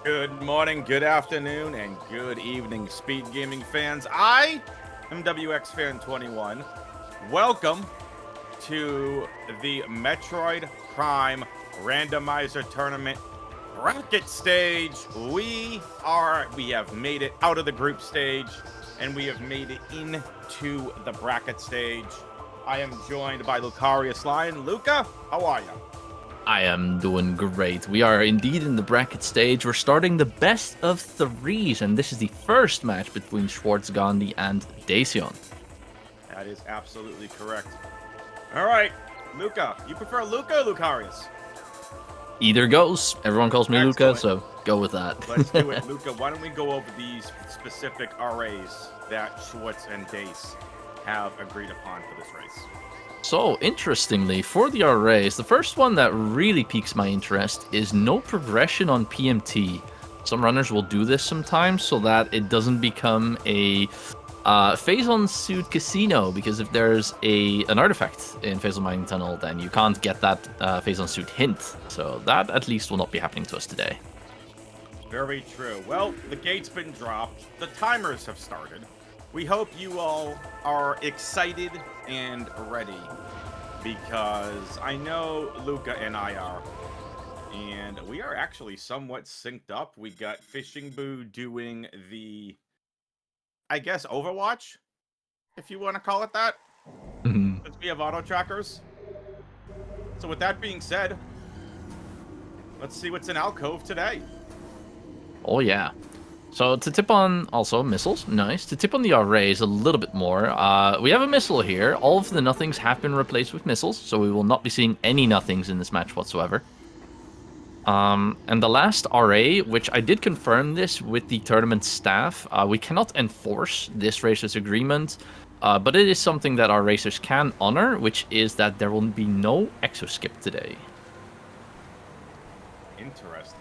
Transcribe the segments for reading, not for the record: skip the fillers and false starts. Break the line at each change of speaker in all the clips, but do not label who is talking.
Good morning, good afternoon, and good evening, Speed Gaming fans. I am WXFan21. Welcome to the Metroid Prime Randomizer Tournament bracket stage. We have made it out of the group stage, and we have made it into the bracket stage. I am joined by Lucarius Lion. Luca, how are you?
I am doing great. We are indeed in the bracket stage. We're starting the best of threes, and this is the first match between Schwartz, Gandhi, and Daceon.
That is absolutely correct. All right, Luca. You prefer Luca or Lucarius?
Either goes. Everyone calls me
Excellent.
Luca, so go with that.
Let's do it. Luca, why don't we go over these specific arrays that Schwartz and Dace have agreed upon for this race?
So, interestingly, for the arrays, the first one that really piques my interest is no progression on PMT. Some runners will do this sometimes so that it doesn't become a phase-on suit casino, because if there's an artifact in Phase Mining Tunnel, then you can't get that phase-on suit hint. So that at least will not be happening to us today.
Very true. Well, the gate's been dropped. The timers have started. We hope you all are excited and ready, because I know Luca and I are. And we are actually somewhat synced up. We got Fishing Boo doing the, I guess, Overwatch, if you want to call it that. Since we have auto trackers. So with that being said, let's see what's in Alcove today.
Oh yeah. So to tip on also missiles, nice. To tip on the arrays a little bit more, we have a missile here. All of the nothings have been replaced with missiles, so we will not be seeing any nothings in this match whatsoever. And the last array, which I did confirm this with the tournament staff, we cannot enforce this racer's agreement, but it is something that our racers can honor, which is that there will be no exo skip today.
Interesting.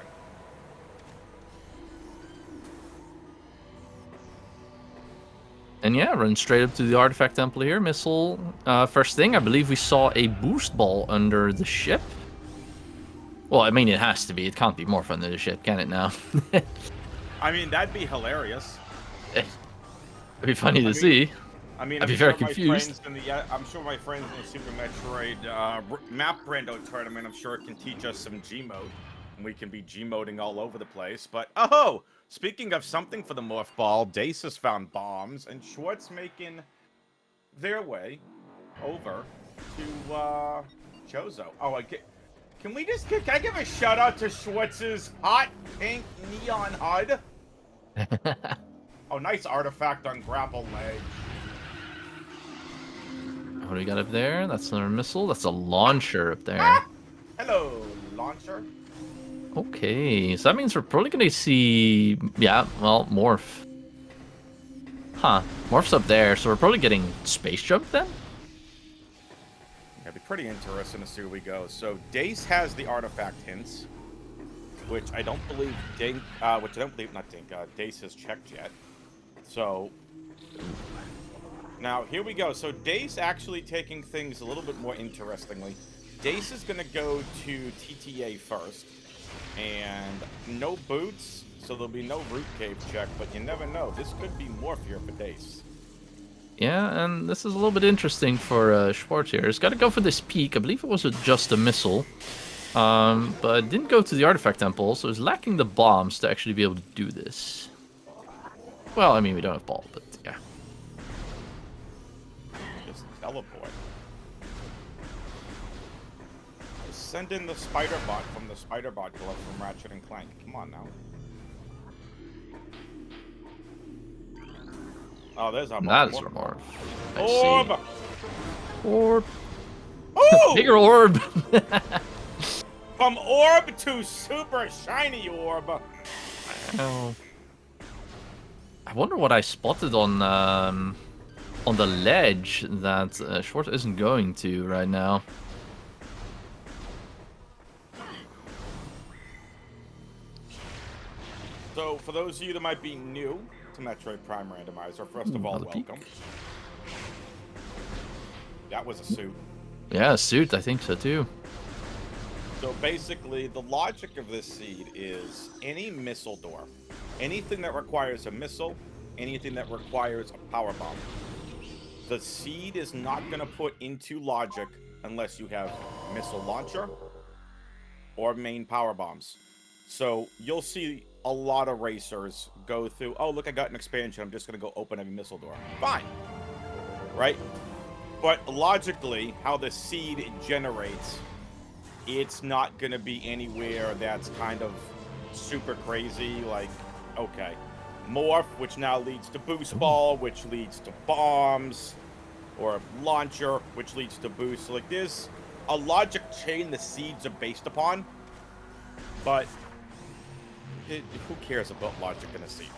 And yeah, run straight up to the artifact temple here. Missile. First thing, I believe we saw a boost ball under the ship. Well, I mean, it has to be. It can't be more under the ship, can it now?
I mean, that'd be hilarious.
It'd be funny to see.
I mean,
I'd be very confused.
I'm sure my friends in the Super Metroid map Rando tournament, I'm sure, can teach us some G-mode. And we can be G-moding all over the place. But, oh! Speaking of something for the Morph Ball, Dace has found bombs, and Schwartz making their way over to Chozo. Oh, can I give a shout out to Schwartz's hot pink neon HUD? Oh, nice artifact on grapple ledge.
What do we got up there? That's another missile. That's a launcher up there.
Ah! Hello, launcher.
Okay, so that means we're probably going to see... Yeah, well, Morph. Huh, Morph's up there, so we're probably getting Space Jump then?
It'd be pretty interesting to see where we go. So Dace has the artifact hints, which I don't believe Dace has checked yet. So now here we go. So Dace actually taking things a little bit more interestingly. Dace is going to go to TTA first, and no boots, so there'll be no root cave check. But you never know. This could be Morph here for Dace.
Yeah, and this is a little bit interesting for Schwartz here. He's got to go for this peak. I believe it was just a missile. But didn't go to the artifact temple, so he's lacking the bombs to actually be able to do this. Well, I mean, we don't have ball, but yeah.
Just teleport. Send in the Spider Bot from the Spider Bot glove from Ratchet and Clank. Come on now. Oh, there's our
That is Morph.
Orb!
Orb.
Ooh!
Bigger orb!
From orb to super shiny orb.
Oh. I wonder what I spotted on the ledge that Schwartz isn't going to right now.
So, for those of you that might be new to Metroid Prime Randomizer, first of all, welcome. That was a suit.
Yeah, a suit, I think so too.
So basically, the logic of this seed is any missile door, anything that requires a missile, anything that requires a power bomb. The seed is not going to put into logic unless you have missile launcher or main power bombs. So you'll see a lot of racers go through, oh, look, I got an expansion. I'm just going to go open a missile door. Fine. Right? But logically, how the seed generates, it's not going to be anywhere that's kind of super crazy. Like, okay, morph, which now leads to boost ball, which leads to bombs, or launcher, which leads to boost. So, like, there's a logic chain the seeds are based upon, but who cares about logic in a seed?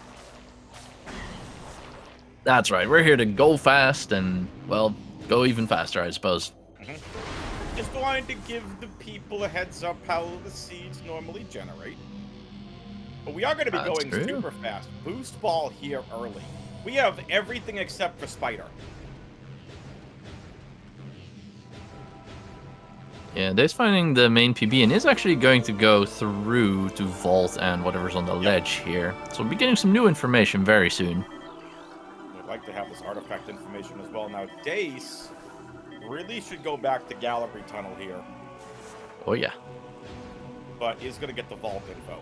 That's right. We're here to go fast and, well, go even faster, I suppose.
Just wanted to give the people a heads up how the seeds normally generate. But we are going to be going super fast. Boost ball here early. We have everything except for Spider.
Yeah, Dave's finding the main PB and is actually going to go through to Vault and whatever's on the ledge here. So we'll be getting some new information very soon.
We'd like to have this artifact information as well. Now, Dace really should go back to Gallery Tunnel here.
Oh, yeah.
But is going to get the Vault info.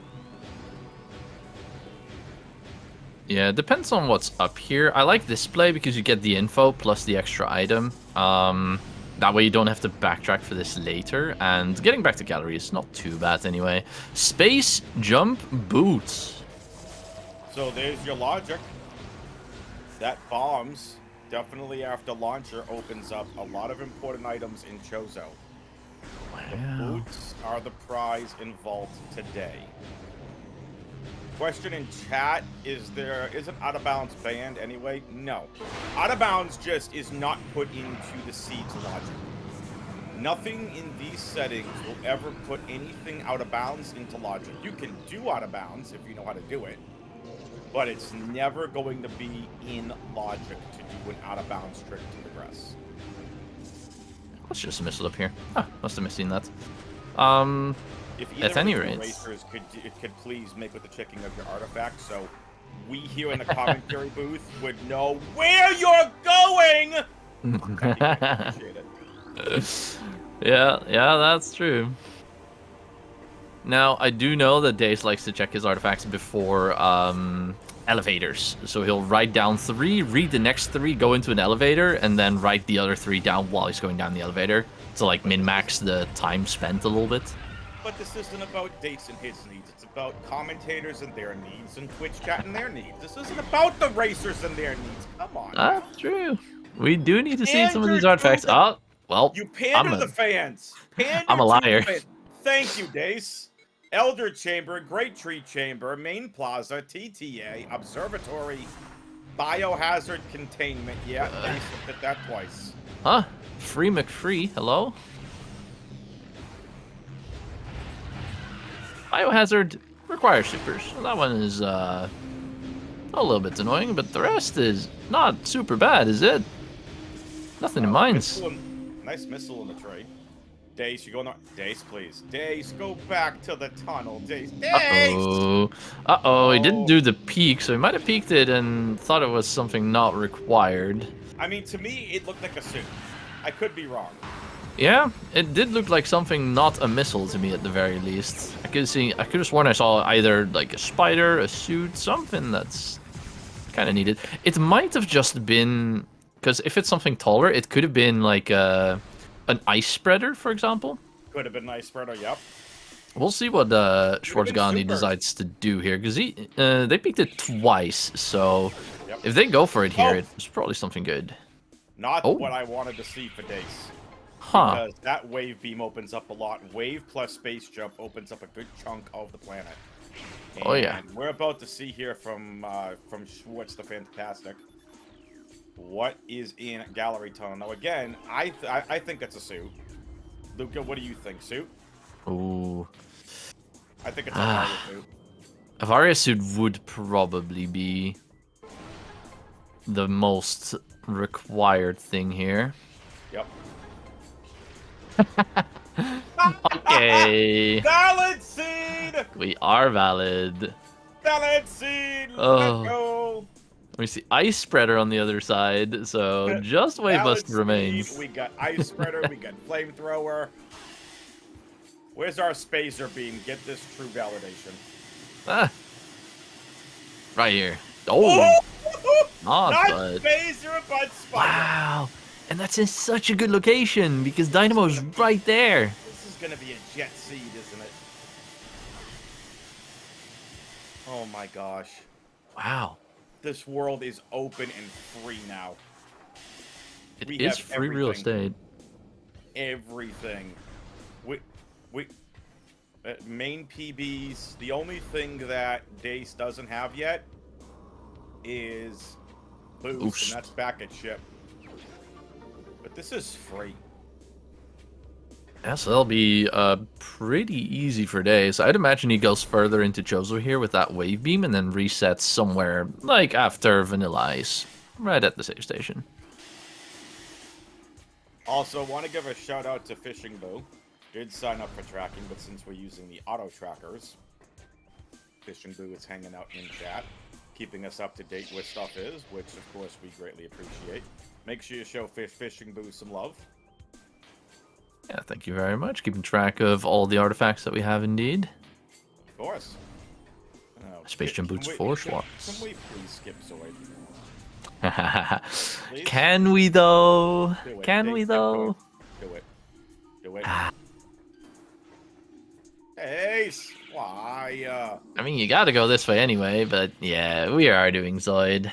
Yeah, it depends on what's up here. I like display because you get the info plus the extra item. That way you don't have to backtrack for this later. And getting back to gallery is not too bad anyway. Space jump boots.
So there's your logic. That bombs, definitely after launcher, opens up a lot of important items in Chozo.
Wow.
The boots are the prize in Vault today. Question in chat, isn't Out of Bounds banned anyway? No. Out of Bounds just is not put into the seed's logic. Nothing in these settings will ever put anything out of bounds into logic. You can do out of bounds if you know how to do it, but it's never going to be in logic to do an out of bounds trick to progress.
What's just a missile up here? Huh, must have missed that.
If either
At any
of the
rate,
racers could please make with the checking of your artifact, so we here in the commentary booth would know where you're going. Appreciate it.
Yeah, that's true. Now, I do know that Dace likes to check his artifacts before elevators. So he'll write down 3, read the next 3, go into an elevator, and then write the other 3 down while he's going down the elevator to, like, min-max the time spent a little bit.
But this isn't about Dace and his needs. It's about commentators and their needs and Twitch chat and their needs. This isn't about the racers and their needs. Come on.
That's true. We do need to see some of these artifacts. Oh, well,
you pander to the fans.
I'm a liar.
Thank you, Dace. Elder Chamber, Great Tree Chamber, Main Plaza, TTA, Observatory, Biohazard Containment. Yeah, Dace looked at that twice.
Huh? Free McFree, hello? Biohazard requires supers. So that one is a little bit annoying, but the rest is not super bad, is it? Nothing in mines.
Nice missile in the tray. Dace, you go on. Dace, please. Dace, go back to the tunnel. Dace. Dace!
Uh-oh. He didn't do the peak, so he might have peeked it and thought it was something not required.
I mean, to me, it looked like a suit. I could be wrong.
Yeah, it did look like something not a missile to me at the very least. I could have sworn I saw either like a spider, a suit, something that's kind of needed. It might have just been, because if it's something taller, it could have been like an ice spreader, for example.
Could have been an ice spreader, yep.
We'll see what Schwartz Gandhi decides to do here, because they picked it twice, so if they go for it here, it's probably something good.
Not what I wanted to see for Dace.
Huh.
Because that wave beam opens up a lot. Wave plus space jump opens up a good chunk of the planet. And
oh yeah.
We're about to see here from Schwartz the Fantastic what is in Gallery Tunnel. Now again, I think it's a suit. Luca, what do you think? Suit?
Ooh.
I think it's a Varia suit.
A Varia suit would probably be the most required thing here.
Yep.
Okay.
Valid seed!
We are valid.
Valid seed! Let's
Oh.
go!
We see Ice Spreader on the other side, so just
Valid
Wavebuster
seed,
remains.
we got Ice Spreader, we got Flamethrower. Where's our Spacer Beam? Get this true validation.
Ah. Right here. Oh! Not,
Not
but...
Spacer, but Spider.
Wow! And that's in such a good location, because Dynamo's right there.
This is gonna be a Jet Seed, isn't it? Oh my gosh.
Wow.
This world is open and free now.
It
We
is
have
free real
everything.
estate.
Everything. We main PBs. The only thing that Dace doesn't have yet is boost, and that's back at ship. But this is free.
Yeah, so that'll be pretty easy for Days. I'd imagine he goes further into Chozo here with that Wave Beam and then resets somewhere like after Vanilla Ice, right at the save station.
Also, want to give a shout out to Fishing Boo. Did sign up for tracking, but since we're using the auto trackers, Fishing Boo is hanging out in chat, keeping us up to date where stuff is, which of course we greatly appreciate. Make sure you show Fishing Boo some love.
Yeah, thank you very much. Keeping track of all the artifacts that we have indeed.
Of course.
Space Jam Boots for Schwartz.
Can we please skip Zoid?
Can we though?
Do it.
Can we though?
Do it. Do it. Ace! Why?
I mean, you gotta go this way anyway, but yeah, we are doing Zoid.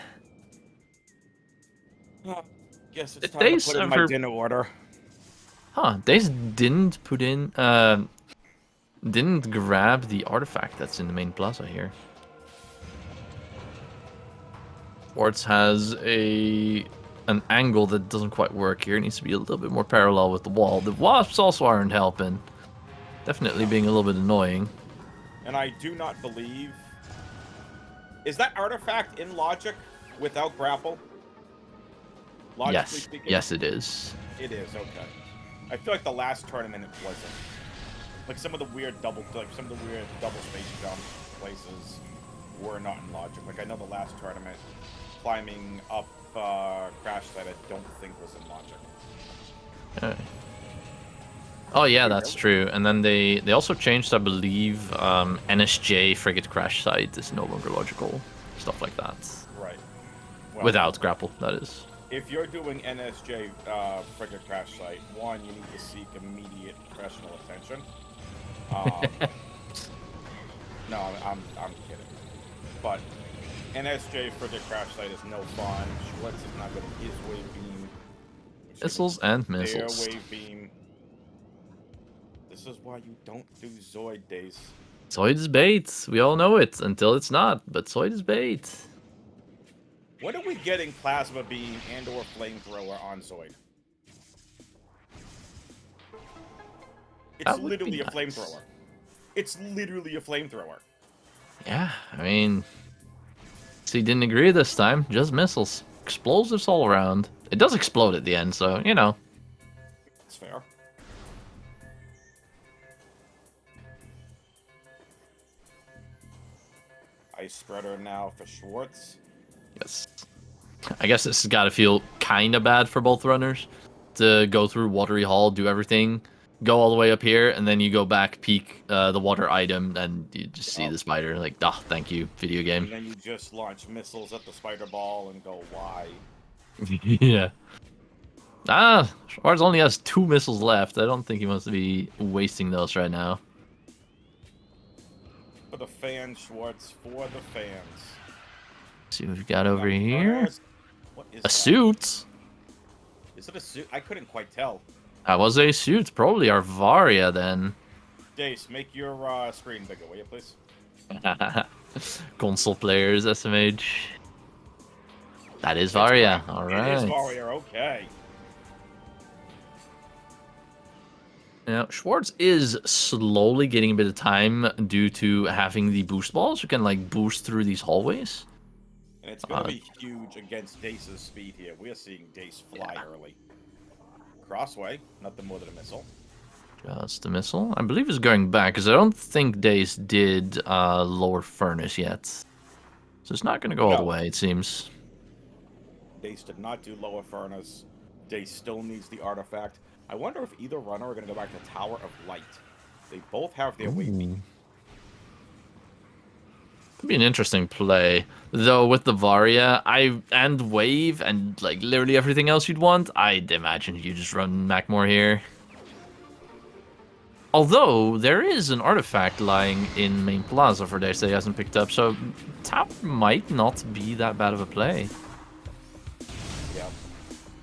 Guess it's time to put in my
for...
dinner order.
Huh, Dace didn't put in, didn't grab the artifact that's in the main plaza here. Schwartz has an angle that doesn't quite work here. It needs to be a little bit more parallel with the wall. The wasps also aren't helping. Definitely being a little bit annoying.
And I do not believe... Is that artifact in Logic without grapple? Logically speaking?
Yes it is.
It is, okay. I feel like the last tournament it wasn't. Like some of the weird double space jump places were not in Logic. Like I know the last tournament, climbing up Crash Site, I don't think was in Logic.
Okay. Oh yeah, that's true. And then they also changed, I believe, NSJ Frigate Crash Site is no longer logical. Stuff like that.
Right. Well,
without grapple, that is.
If you're doing NSJ Frigate Crash Site, one, you need to seek immediate professional attention. No, I'm kidding. But NSJ Frigate Crash Site is no fun. Schwartz is not good at his wave beam.
Missiles and missiles.
Their wave beam. This is why you don't do Zoid Days.
Zoid is bait. We all know it until it's not, but Zoid is bait.
When are we getting Plasma Beam and or Flamethrower on Zoid? It's literally a flamethrower. It's literally a flamethrower.
Yeah, I mean... See, didn't agree this time. Just missiles. Explosives all around. It does explode at the end, so, you know.
It's fair. Ice Spreader now for Schwartz.
Yes. I guess this has got to feel kind of bad for both runners. To go through Watery Hall, do everything, go all the way up here, and then you go back, peek the water item, and you just see the spider. Like, oh, thank you, video game.
And then you just launch missiles at the spider ball and go, why?
Yeah. Schwartz only has 2 missiles left. I don't think he wants to be wasting those right now.
For the fans, Schwartz, for the fans.
See what we've got over here.
What is
a
that?
Suit?
Is it a suit? I couldn't quite tell.
That was a suit. Probably our Varia then.
Dace, make your screen bigger, will you please?
Console players, SMH. That is Varia. Alright.
It is Varia, okay.
Now, Schwartz is slowly getting a bit of time due to having the boost balls. You can, like, boost through these hallways.
And it's going to be huge against Dace's speed here. We are seeing Dace fly early. Crossway, nothing more than a missile.
Just a missile. I believe it's going back, because I don't think Dace did lower furnace yet. So it's not going to go all the
No.
way, it seems.
Dace did not do lower furnace. Dace still needs the artifact. I wonder if either runner are going to go back to Tower of Light. They both have their wave beat.
Could be an interesting play. Though with the Varia, and Wave, and like literally everything else you'd want, I'd imagine you just run Macmore here. Although, there is an artifact lying in Main Plaza for Dace that he hasn't picked up, so Tower might not be that bad of a play.
Yeah.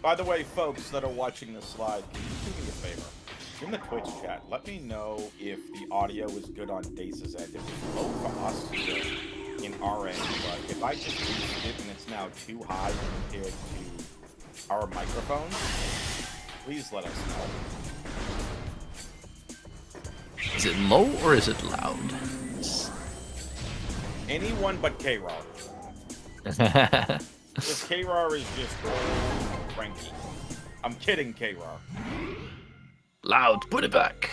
By the way, folks that are watching this live, can you do me a favor? In the Twitch chat, let me know if the audio is good on Dace's end. If it's low for us here in our end, but if I just boosted it and it's now too high compared to our microphones, please let us know.
Is it low or is it loud?
Anyone but K-Rar. Because K-Rar is just cranky. I'm kidding, K-Rar.
Loud, put it back.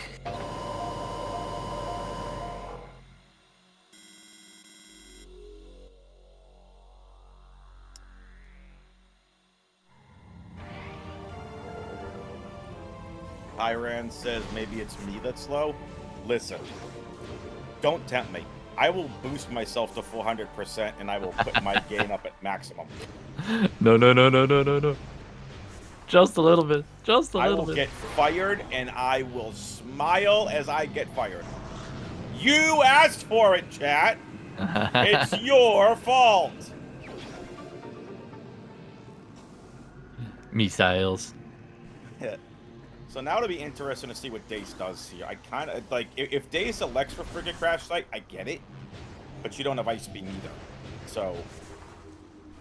Iran says maybe it's me that's slow. Listen, don't tempt me. I will boost myself to 400% and I will put my gain up at maximum.
No. Just a little bit. Just a little bit.
I will get fired and I will smile as I get fired. You asked for it, chat. It's your fault.
Missiles.
So now it'll be interesting to see what Dace does here. I kind of like if Dace elects for Frigate Crash Site, I get it, but you don't have Ice Beam either. So,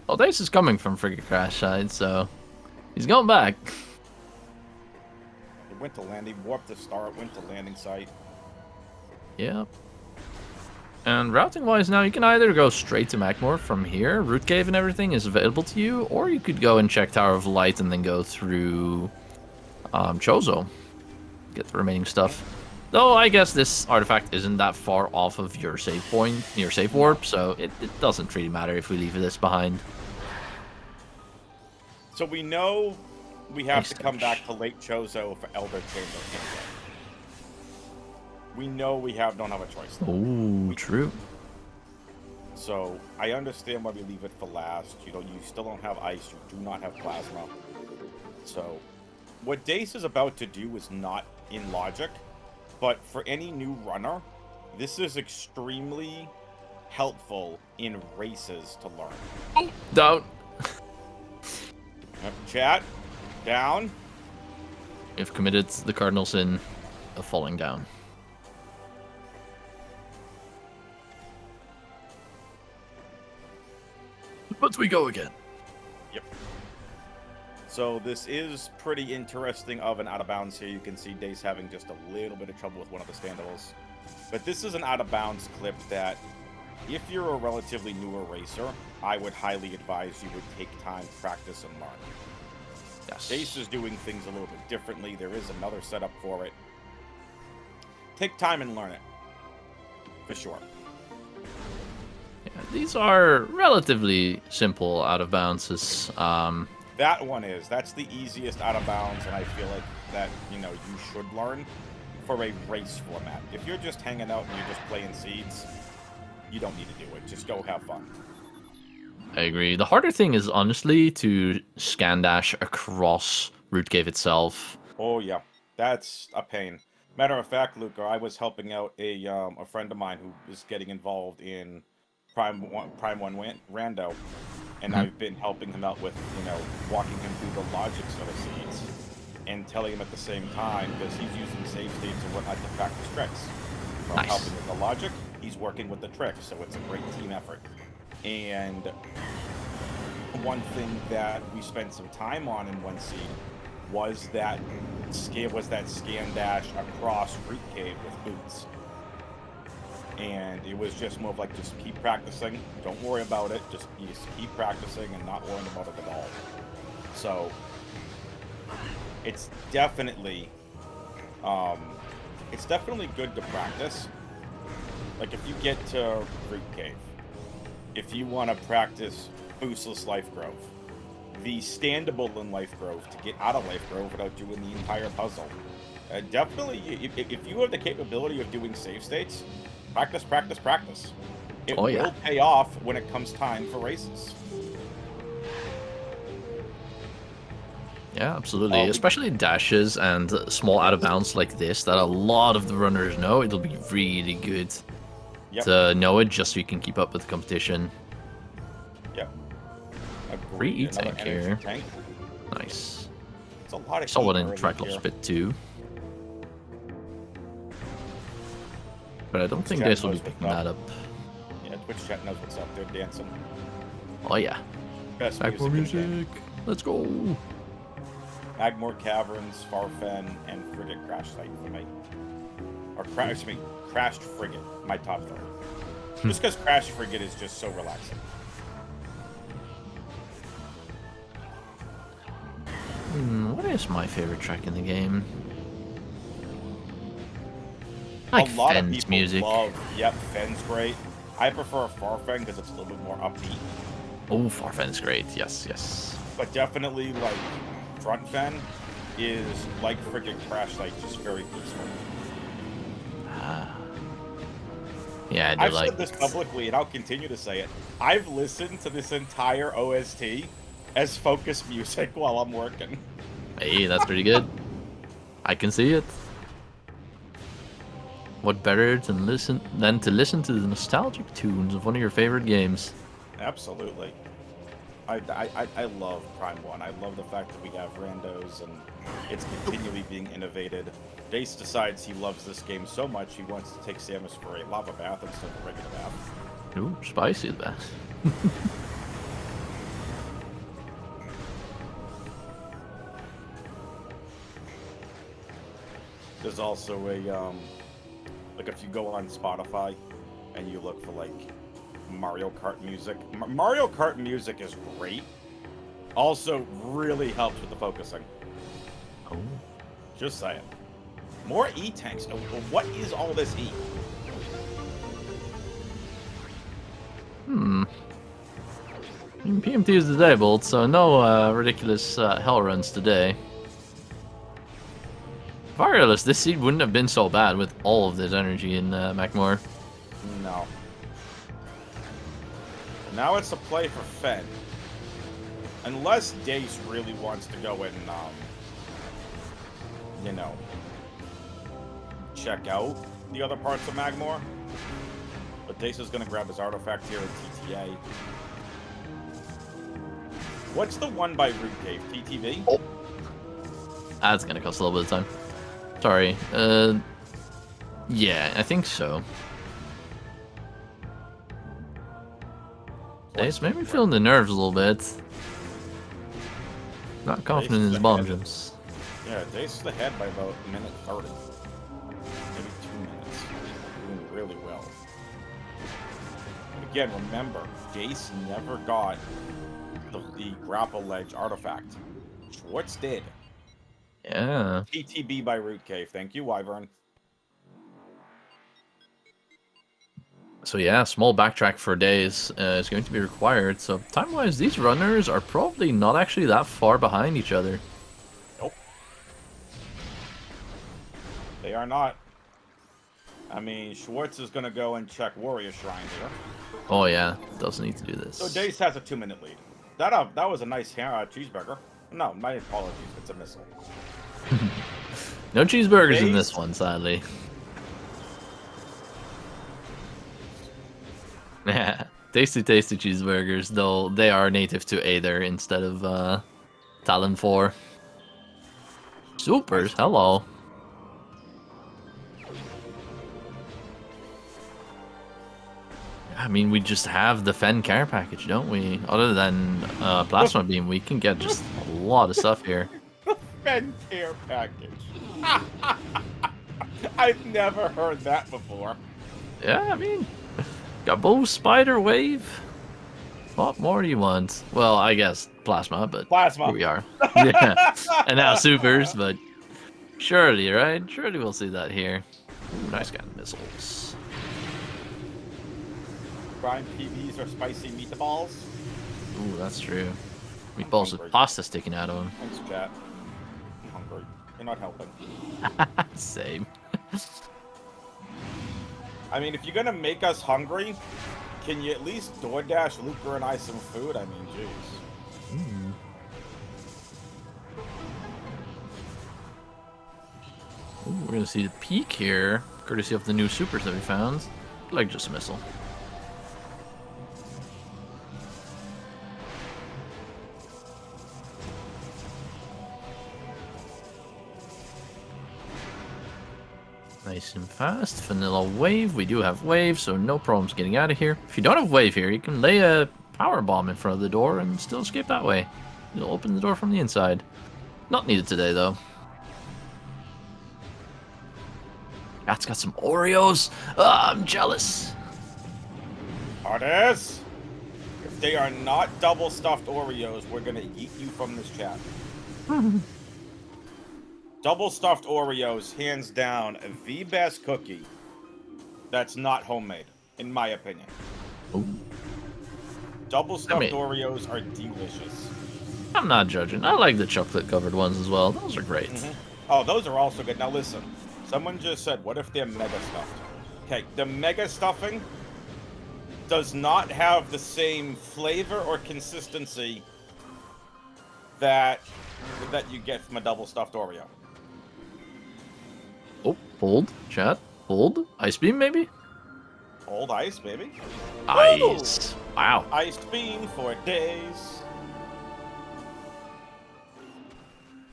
well, Dace is coming from Frigate Crash Site, so he's going back.
It went to landing, warped to start, went to landing site.
Yep. And routing-wise now, you can either go straight to Macmore from here, Root Cave and everything is available to you, or you could go and check Tower of Light and then go through Chozo. Get the remaining stuff. Though I guess this artifact isn't that far off of your save point, your save warp, so it doesn't really matter if we leave this behind.
So we know we have to come back to Lake Chozo for Elder Chamber. We know we don't have a choice.
Oh, true.
So I understand why we leave it for last. You still don't have ice. You do not have plasma. So what Dace is about to do is not in logic, but for any new runner, this is extremely helpful in races to learn.
Down.
Chat, down.
We've committed the cardinal sin of falling down. But we go again.
Yep. So this is pretty interesting of an out of bounds here. You can see Dace having just a little bit of trouble with one of the standables. But this is an out of bounds clip that if you're a relatively newer racer, I would highly advise you would take time to practice and learn.
Yes.
Dace is doing things a little bit differently. There is another setup for it. Take time and learn it. For sure.
Yeah, these are relatively simple out of bounces.
That one is. That's the easiest out of bounds, and I feel like that, you should learn for a race format. If you're just hanging out and you're just playing seeds, you don't need to do it. Just go have fun.
I agree. The harder thing is honestly to scan dash across Root Cave itself.
Oh yeah, that's a pain. Matter of fact, Luca, I was helping out a friend of mine who was getting involved in Prime 1 Rando, and I've been helping him out with, walking him through the logics of the seeds, and telling him at the same time, because he's using save states and whatnot to practice tricks. So I'm helping with the logic, he's working with the tricks, so it's a great team effort. And one thing that we spent some time on in one seed was that scan dash across Root Cave with boots. And it was just more of like, just keep practicing, don't worry about it, just keep practicing and not worrying about it at all. So it's definitely it's definitely good to practice. Like, if you get to Root Cave, if you want to practice boostless Life Grove, the standable in Life Grove to get out of Life Grove without doing the entire puzzle. Definitely, if you have the capability of doing save states, practice, practice, practice. It will pay off when it comes time for races.
Yeah, absolutely. Especially dashes and small out of bounds like this that a lot of the runners know. It'll be really good to know it just so you can keep up with the competition.
Yep.
Free E-Tank here. Nice.
It's a lot of
saw one in Triclops Pit too. But I don't think Dace will be picking that up.
Yeah, Twitch chat knows what's up. They're dancing.
Oh yeah.
Best
Back for music. Let's go.
Magmoor Caverns, Farfen, and Frigate Crash Site for me. Or Crashed Frigate, my top third. Just because Crashed Frigate is just so relaxing.
What is my favorite track in the game? I like
a lot
Fen's
of people
music.
Fen's great. I prefer Farfen because it's a little bit more upbeat.
Oh, Farfen's great. Yes, yes.
But definitely, like, Front Fen is like Frigate Crash Site, just very peaceful.
Yeah,
I've said this publicly, and I'll continue to say it. I've listened to this entire OST as focus music while I'm working.
Hey, that's pretty good. I can see it. What better than to listen to the nostalgic tunes of one of your favorite games?
Absolutely. I love Prime 1. I love the fact that we have randos and it's continually being innovated. Dace decides he loves this game so much he wants to take Samus for a lava bath instead of a regular bath.
Ooh, spicy bath.
There's also a like if you go on Spotify and you look for like Mario Kart music. Mario Kart music is great. Also really helps with the focusing.
Oh.
Just saying. More E-tanks. What is all this E?
PMT is disabled, so no ridiculous hell runs today. If I realized this seed wouldn't have been so bad with all of this energy in Magmoor.
No. Now it's a play for Fen. Unless Dace really wants to go and, you know, check out the other parts of Magmoor. But Dace is going to grab his artifact here at TTA. What's the one by Root Cave? TTV?
Oh. That's going to cost a little bit of time. Sorry. Yeah, I think so. Dace made me feeling the nerves a little bit. Not confident in his bomb jumps.
Yeah, Dace is ahead by about a minute 30. Maybe 2 minutes. Doing really well. But again, remember, Dace never got the grapple ledge artifact. Schwartz did.
Yeah.
TTB by Root Cave. Thank you, Wyvern.
So yeah, small backtrack for days is going to be required. So time-wise, these runners are probably not actually that far behind each other.
Nope. They are not. I mean, Schwartz is going to go and check Warrior Shrine here.
Oh yeah, does need to do this.
So Dace has a 2-minute lead. That was a nice cheeseburger. No, my apologies. It's a missile.
No cheeseburgers in this one, sadly. Yeah, tasty cheeseburgers, though they are native to Aether instead of Talon 4. Supers, hello. I mean, we just have the Fen care package, don't we? Other than Plasma Beam, we can get just a lot of stuff here.
Fen care package. I've never heard that before.
Yeah, I mean, got both Spider Wave. What more do you want? Well, I guess Plasma, but
Plasma.
Here we are. Yeah, and now Supers, but surely, right? Surely we'll see that here. Ooh, nice kind of missiles.
Prime PBs are spicy meatballs.
Ooh, that's true. Meatballs with
hungry.
pasta sticking out of them.
Thanks, chat. I'm hungry. You're not helping.
Same.
I mean, if you're gonna make us hungry, can you at least DoorDash Luca and I some food? I mean, jeez.
Mm. Ooh, we're gonna see the peak here, courtesy of the new supers that we found. Like just a missile. Nice and fast. Vanilla wave. We do have wave, so no problems getting out of here. If you don't have wave here, you can lay a power bomb in front of the door and still escape that way. You'll open the door from the inside. Not needed today, though. Cat's got some Oreos. I'm jealous.
Artis, if they are not double stuffed Oreos, we're gonna eat you from this chat. Double stuffed Oreos, hands down, the best cookie that's not homemade, in my opinion.
Ooh.
Double stuffed
mean-
Oreos are delicious.
I'm not judging. I like the chocolate covered ones as well. Those are great.
Oh, those are also good. Now listen, someone just said, what if they're mega stuffed? Okay, the mega stuffing does not have the same flavor or consistency that you get from a double stuffed Oreo.
Oh, hold, chat, hold. Ice beam, maybe?
Old ice, baby.
Ice. Wow.
Ice beam for days.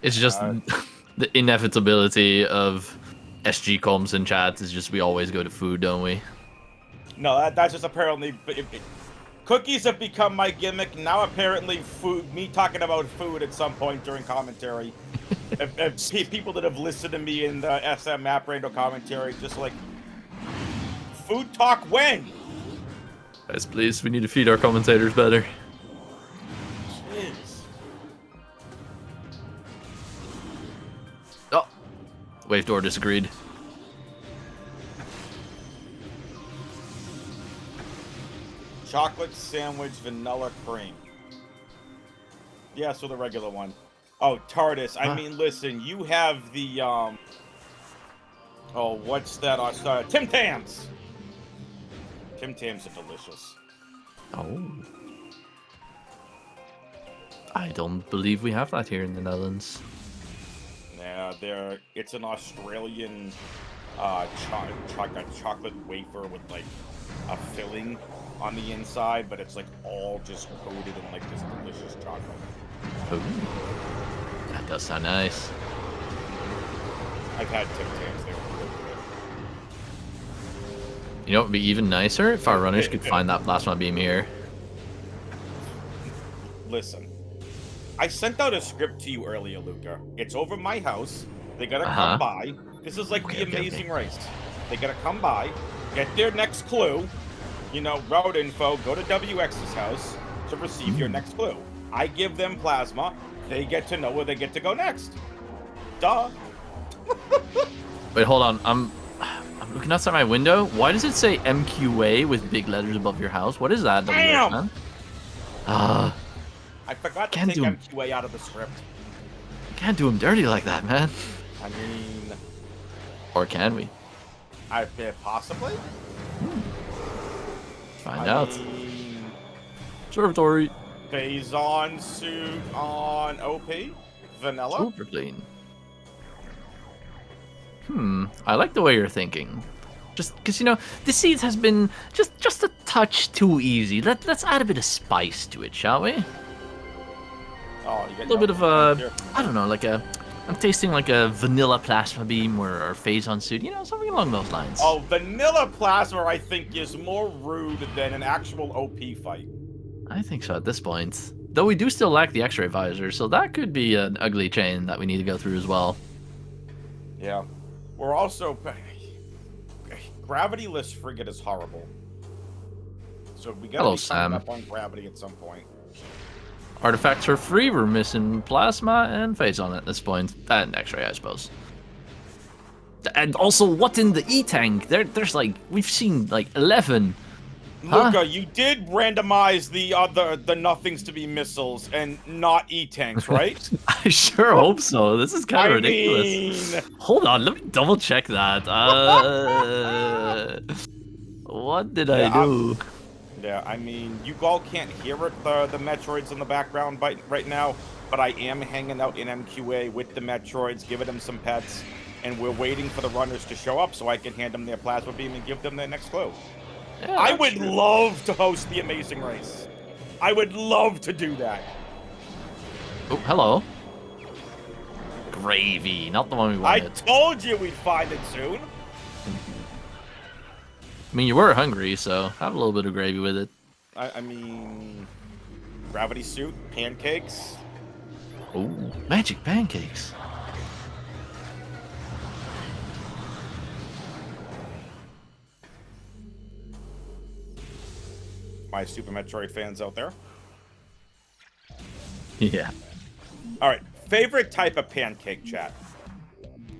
It's just the inevitability of SG comms and chats is just we always go to food, don't we?
No, that's just apparently... Cookies have become my gimmick. Now apparently food, me talking about food at some point during commentary. People that have listened to me in the SM Map Rando commentary, just like, food talk when?
Guys, please, we need to feed our commentators better.
Jeez.
Oh, wave door disagreed.
Chocolate sandwich, vanilla cream. Yeah, so the regular one. Oh, TARDIS. I mean, listen, you have the, oh, what's that? Tim Tams! Tim Tams are delicious.
Oh. I don't believe we have that here in the Netherlands.
Yeah, it's an Australian chocolate wafer with, like, a filling on the inside, but it's, like, all just coated in, like, this delicious chocolate.
Ooh. That does sound nice.
I've had Tim Tams. They were really good.
You know what would be even nicer? If our runners could find that plasma beam here.
Listen, I sent out a script to you earlier, Luca. It's over my house. They gotta come by. This is like the Amazing Race. They gotta come by, get their next clue. You know, route info, go to WX's house to receive your next clue. I give them plasma. They get to know where they get to go next. Duh.
Wait, hold on. I'm looking outside my window. Why does it say MQA with big letters above your house? What is that?
Damn!
I
I forgot to
Can't
take
do 'em.
MQA out of the script.
can't do him dirty like that, man.
I mean,
Or can we?
possibly?
Find out.
Mean,
Observatory.
Phazon suit on OP? Vanilla?
Super clean. I like the way you're thinking. Just because, you know, this seed has been just a touch too easy. Let's add a bit of spice to it, shall we?
Oh, you
A
get
little bit of I don't know, like I'm tasting like a vanilla plasma beam or Phazon suit, you know, something along those lines.
Oh, vanilla plasma, I think, is more rude than an actual OP fight.
I think so at this point. Though we do still lack the X-ray visor, so that could be an ugly chain that we need to go through as well.
Yeah. We're also... Gravity-less frigate is horrible. So we gotta
Hello,
be coming
Sam.
up on gravity at some point.
Artifacts are free. We're missing plasma and Phazon at this point. And X-ray, I suppose. And also, what in the E-tank? There's like, we've seen like 11. Huh?
Luca, you did randomize the nothings to be missiles and not E-tanks, right?
I sure hope so. This is kind of ridiculous.
Mean...
Hold on, let me double check that. What did I do?
Yeah, I mean, you all can't hear it, the Metroids in the background right now, but I am hanging out in MQA with the Metroids, giving them some pets, and we're waiting for the runners to show up so I can hand them their plasma beam and give them their next clue.
Yeah,
I would love to host the Amazing Race. I would love to do that.
Oh, hello. Gravy, not the one we wanted.
I told you we'd find it soon.
I mean, you were hungry, so have a little bit of gravy with it.
I mean, gravity suit, pancakes.
Oh, magic pancakes.
My Super Metroid fans out there.
Yeah.
All right, favorite type of pancake, chat.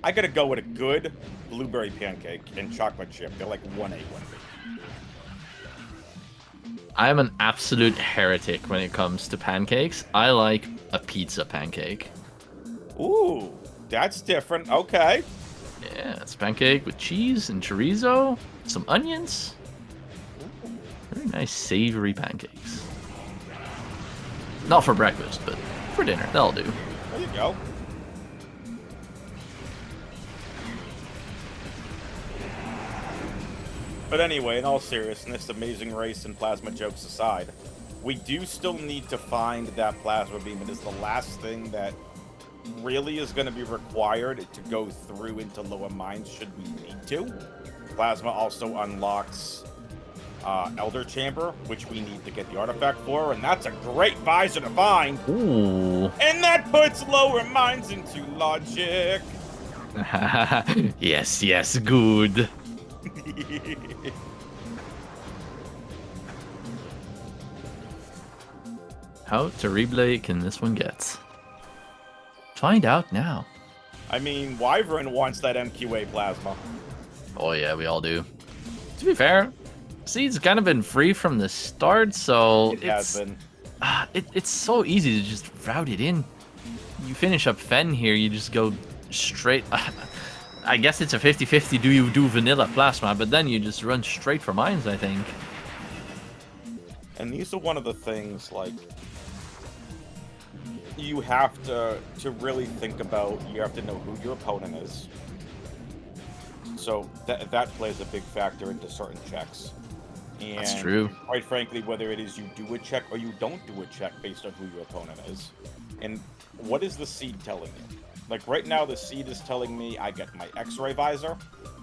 I gotta go with a good blueberry pancake and chocolate chip. They're like 1A, 1B.
I'm an absolute heretic when it comes to pancakes. I like a pizza pancake.
Ooh, that's different. Okay.
Yeah, it's a pancake with cheese and chorizo, some onions. Very nice savory pancakes. Not for breakfast, but for dinner. That'll do.
There you go. But anyway, in all seriousness, Amazing Race and plasma jokes aside, we do still need to find that plasma beam. It is the last thing that really is going to be required to go through into lower mines should we need to. Plasma also unlocks Elder Chamber, which we need to get the artifact for, and that's a great visor to find.
Ooh.
And that puts lower mines into logic.
Yes, yes, good. How terrible can this one get? Find out now.
I mean, Wyvern wants that MQA plasma.
Oh yeah, we all do. To be fair, Seed's kind of been free from the start, so
Has been.
It's so easy to just route it in. You finish up Fen here, you just go straight. I guess it's a 50-50 do you do vanilla plasma, but then you just run straight for mines, I think.
And these are one of the things, like, you have to really think about. You have to know who your opponent is. So that plays a big factor into certain checks. And
That's true.
Quite frankly, whether it is you do a check or you don't do a check based on who your opponent is. And what is the seed telling you? Like right now, the seed is telling me I get my X-ray visor,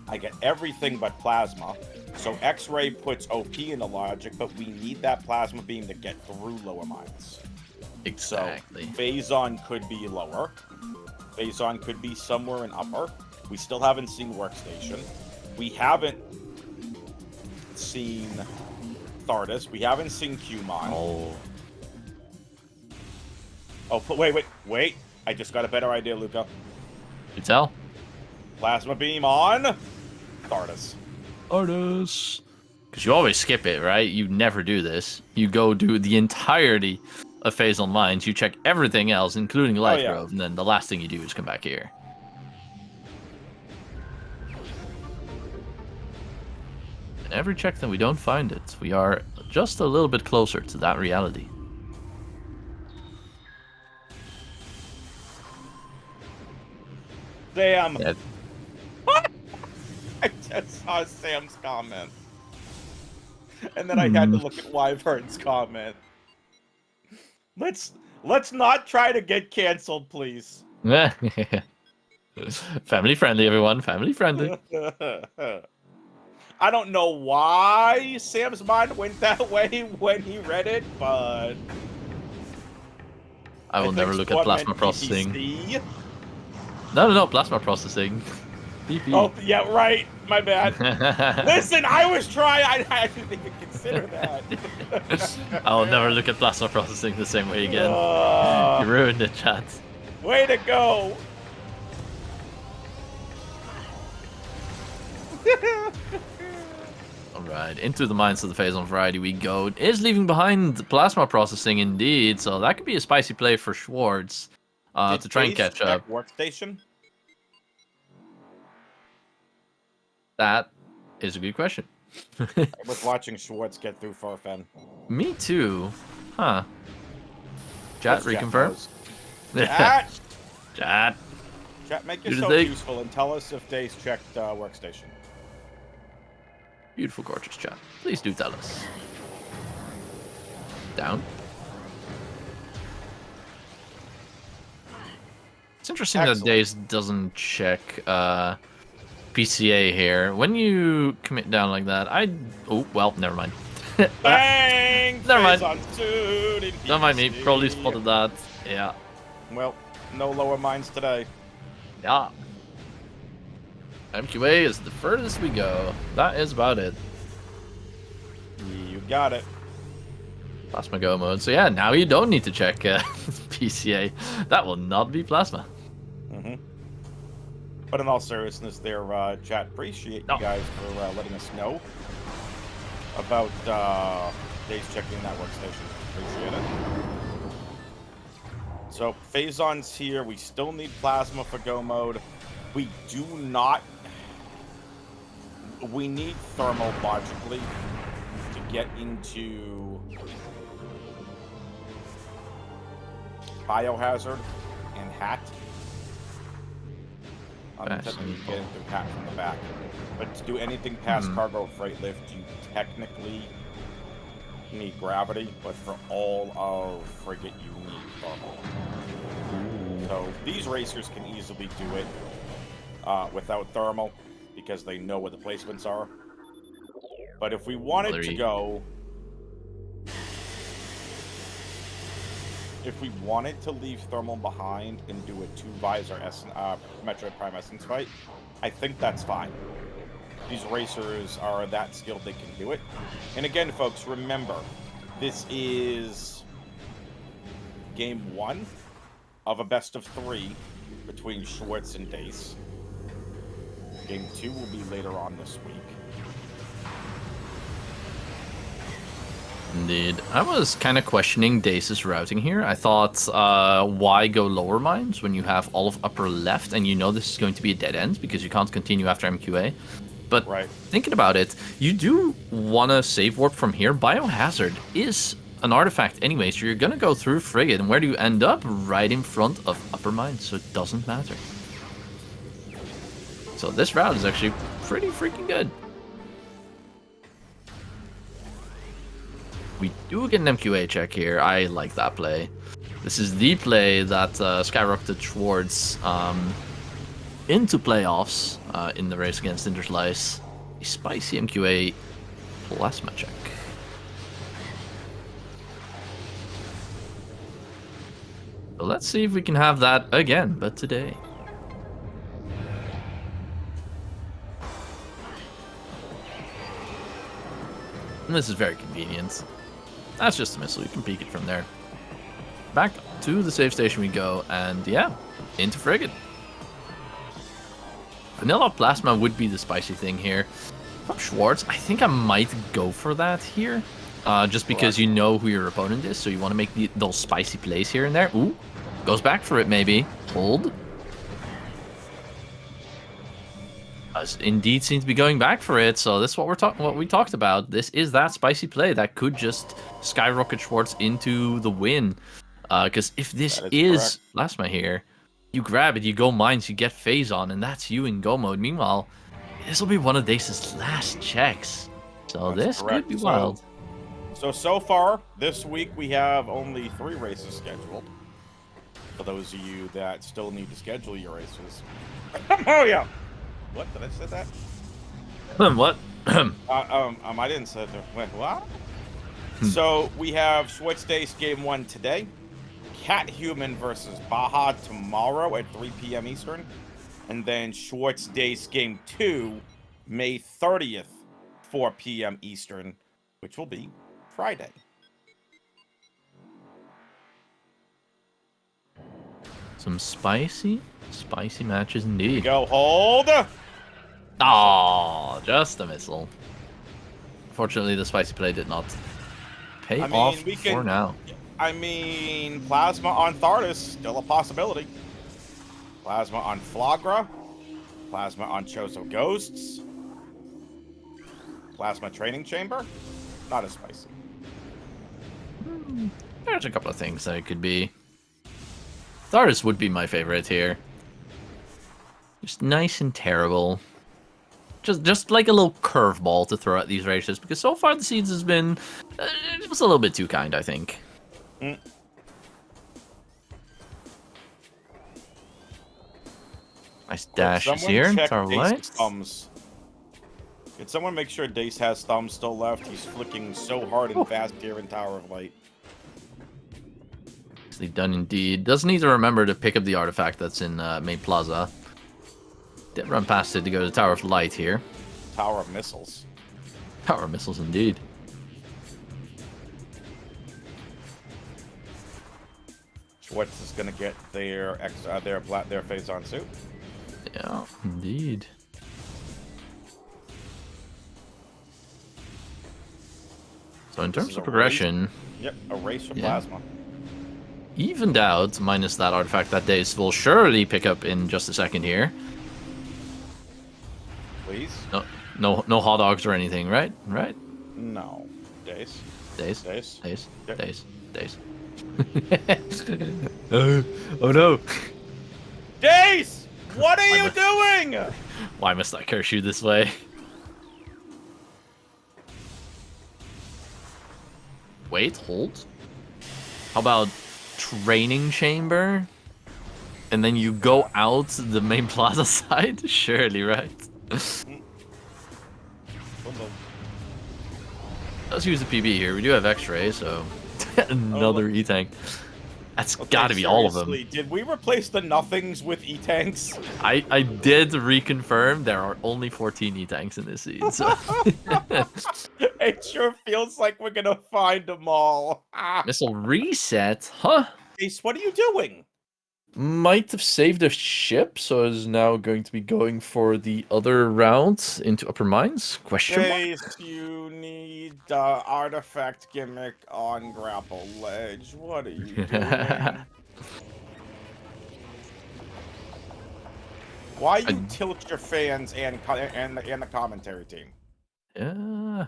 I get everything but plasma. So X-ray puts OP in the logic, but we need that plasma beam to get through lower mines.
Exactly.
So Phazon could be lower. Phazon could be somewhere in upper. We still haven't seen Workstation. We haven't seen Thardus. We haven't seen Qmon. Oh, wait. I just got a better idea, Luca.
You tell?
Plasma beam on Thardus.
Thardus. Because you always skip it, right? You never do this. You go do the entirety of Phase on Mines. You check everything else, including Life Grove, and then the last thing you do is come back here. And every check that we don't find it, we are just a little bit closer to that reality.
Sam.
Yeah.
What? I just saw Sam's comment. And then I had to look at Wyvern's comment. Let's not try to get canceled, please.
Family friendly, everyone. Family friendly.
I don't know why Sam's mind went that way when he read it, but
I will never look at plasma processing.
PPC.
No, plasma processing. PP.
Oh, yeah, right. My bad. Listen, I was trying. I didn't even consider that.
I will never look at plasma processing the same way again. You ruined it, chat.
Way to go.
right, into the mines of the phase on variety we go. It is leaving behind plasma processing indeed, so that could be a spicy play for Schwartz to try and catch up.
Workstation?
That is a good question.
I was watching Schwartz get through Farfen.
Me too. Huh. Chat, reconfirm.
Chat!
Chat.
Chat, make yourself useful and tell us if Dace checked Workstation.
Beautiful, gorgeous chat. Please do tell us. Down. It's interesting that Dace doesn't check PCA here. When you commit down like that, oh, well, never mind.
Bang!
Never mind.
Don't
mind me. Probably spotted that. Yeah.
Well, no lower mines today.
Yeah. MQA is the furthest we go. That is about it.
You got it.
Plasma go mode. So yeah, now you don't need to check PCA. That will not be plasma.
Mm-hmm. But in all seriousness, there, chat, appreciate you guys for letting us know about Dace checking that workstation. Appreciate it. So Phazon's here. We still need plasma for go mode. We do not. We need thermal logically to get into Biohazard and Hat. Technically get into Hat from the back. But to do anything past cargo freight lift, you technically need gravity, but for all of frigate, you need thermal. So these racers can easily do it without thermal because they know where the placements are. But if we wanted to go... If we wanted to leave thermal behind and do a 2-visor Metroid Prime Essence fight, I think that's fine. These racers are that skilled they can do it. And again, folks, remember, this is game 1 of a best of 3 between Schwartz and Dace. Game 2 will be later on this week.
Indeed. I was kind of questioning Dace's routing here. I thought, why go lower mines when you have all of upper left and you know this is going to be a dead end because you can't continue after MQA? But thinking about it, you do want to save warp from here. Biohazard is an artifact anyway, so you're going to go through Frigate. And where do you end up? Right in front of upper mines, so it doesn't matter. So this route is actually pretty freaking good. We do get an MQA check here. I like that play. This is the play that skyrocketed Schwartz into playoffs in the race against Interslice. A spicy MQA plasma check. So let's see if we can have that again, but today. And this is very convenient. That's just a missile, you can peek it from there. Back to the save station we go, and yeah, into Frigate. Vanilla Plasma would be the spicy thing here. From Schwartz, I think I might go for that here. Just because you know who your opponent is, so you want to make those spicy plays here and there. Ooh, goes back for it maybe. Hold. Indeed seems to be going back for it, so this is what we talked about. This is that spicy play that could just skyrocket Schwartz into the win. Because if this is plasma here, you grab it, you go mines, you get phase on, and that's you in go mode. Meanwhile, this will be one of Dace's last checks, so this could be wild.
So far this week we have only 3 races scheduled. For those of you that still need to schedule your races. Oh yeah. What? Did I say that?
What?
I didn't say that. Wait, what? So we have Schwartz Dace Game 1 today. Cat Human versus Baja tomorrow at 3 p.m. Eastern. And then Schwartz Dace Game 2, May 30th, 4 p.m. Eastern, which will be Friday.
Some spicy matches indeed.
Go hold.
Oh, just a missile. Fortunately, the spicy play did not pay
I mean,
off
we
for
can.
now.
I mean, plasma on Thardus, still a possibility. Plasma on Flagra. Plasma on Chozo Ghosts. Plasma Training Chamber. Not as spicy.
There's a couple of things that it could be. Thardus would be my favorite here. Just nice and terrible. Just like a little curveball to throw at these races, because so far the seeds has been just a little bit too kind, I think.
Mm.
Nice dashes here.
Dace's thumbs. Could someone make sure Dace has thumbs still left? He's flicking so hard and fast here in Tower of Light.
Nicely done indeed. Does need to remember to pick up the artifact that's in main plaza. Did run past it to go to Tower of Light here.
Tower of Missiles.
Tower of Missiles indeed.
Schwartz is gonna get their their phase-on suit.
Yeah, indeed. So in terms of progression,
Yep, a race for
yeah.
plasma.
Evened out, minus that artifact that Dace will surely pick up in just a second here.
Please?
No hot dogs or anything, right? Right?
No. Dace.
Dace.
Dace.
Dace.
Yep.
Dace. Dace. Oh no!
Dace! What are you doing?
Why must I curse you this way? Wait, hold. How about training chamber? And then you go out the main plaza side? Surely, right? Let's use the PB here. We do have X-ray, so another E-tank. That's gotta be all of them.
Did we replace the nothings with E-tanks?
I did reconfirm there are only 14 E-tanks in this seed. So.
It sure feels like we're gonna find them all.
Missile reset, huh?
Ace, what are you doing?
Might have saved a ship, so is now going to be going for the other route into upper mines? Question mark?
Ace, you need artifact gimmick on grapple ledge. What are you doing? Why you tilt your fans and the commentary team?
Yeah.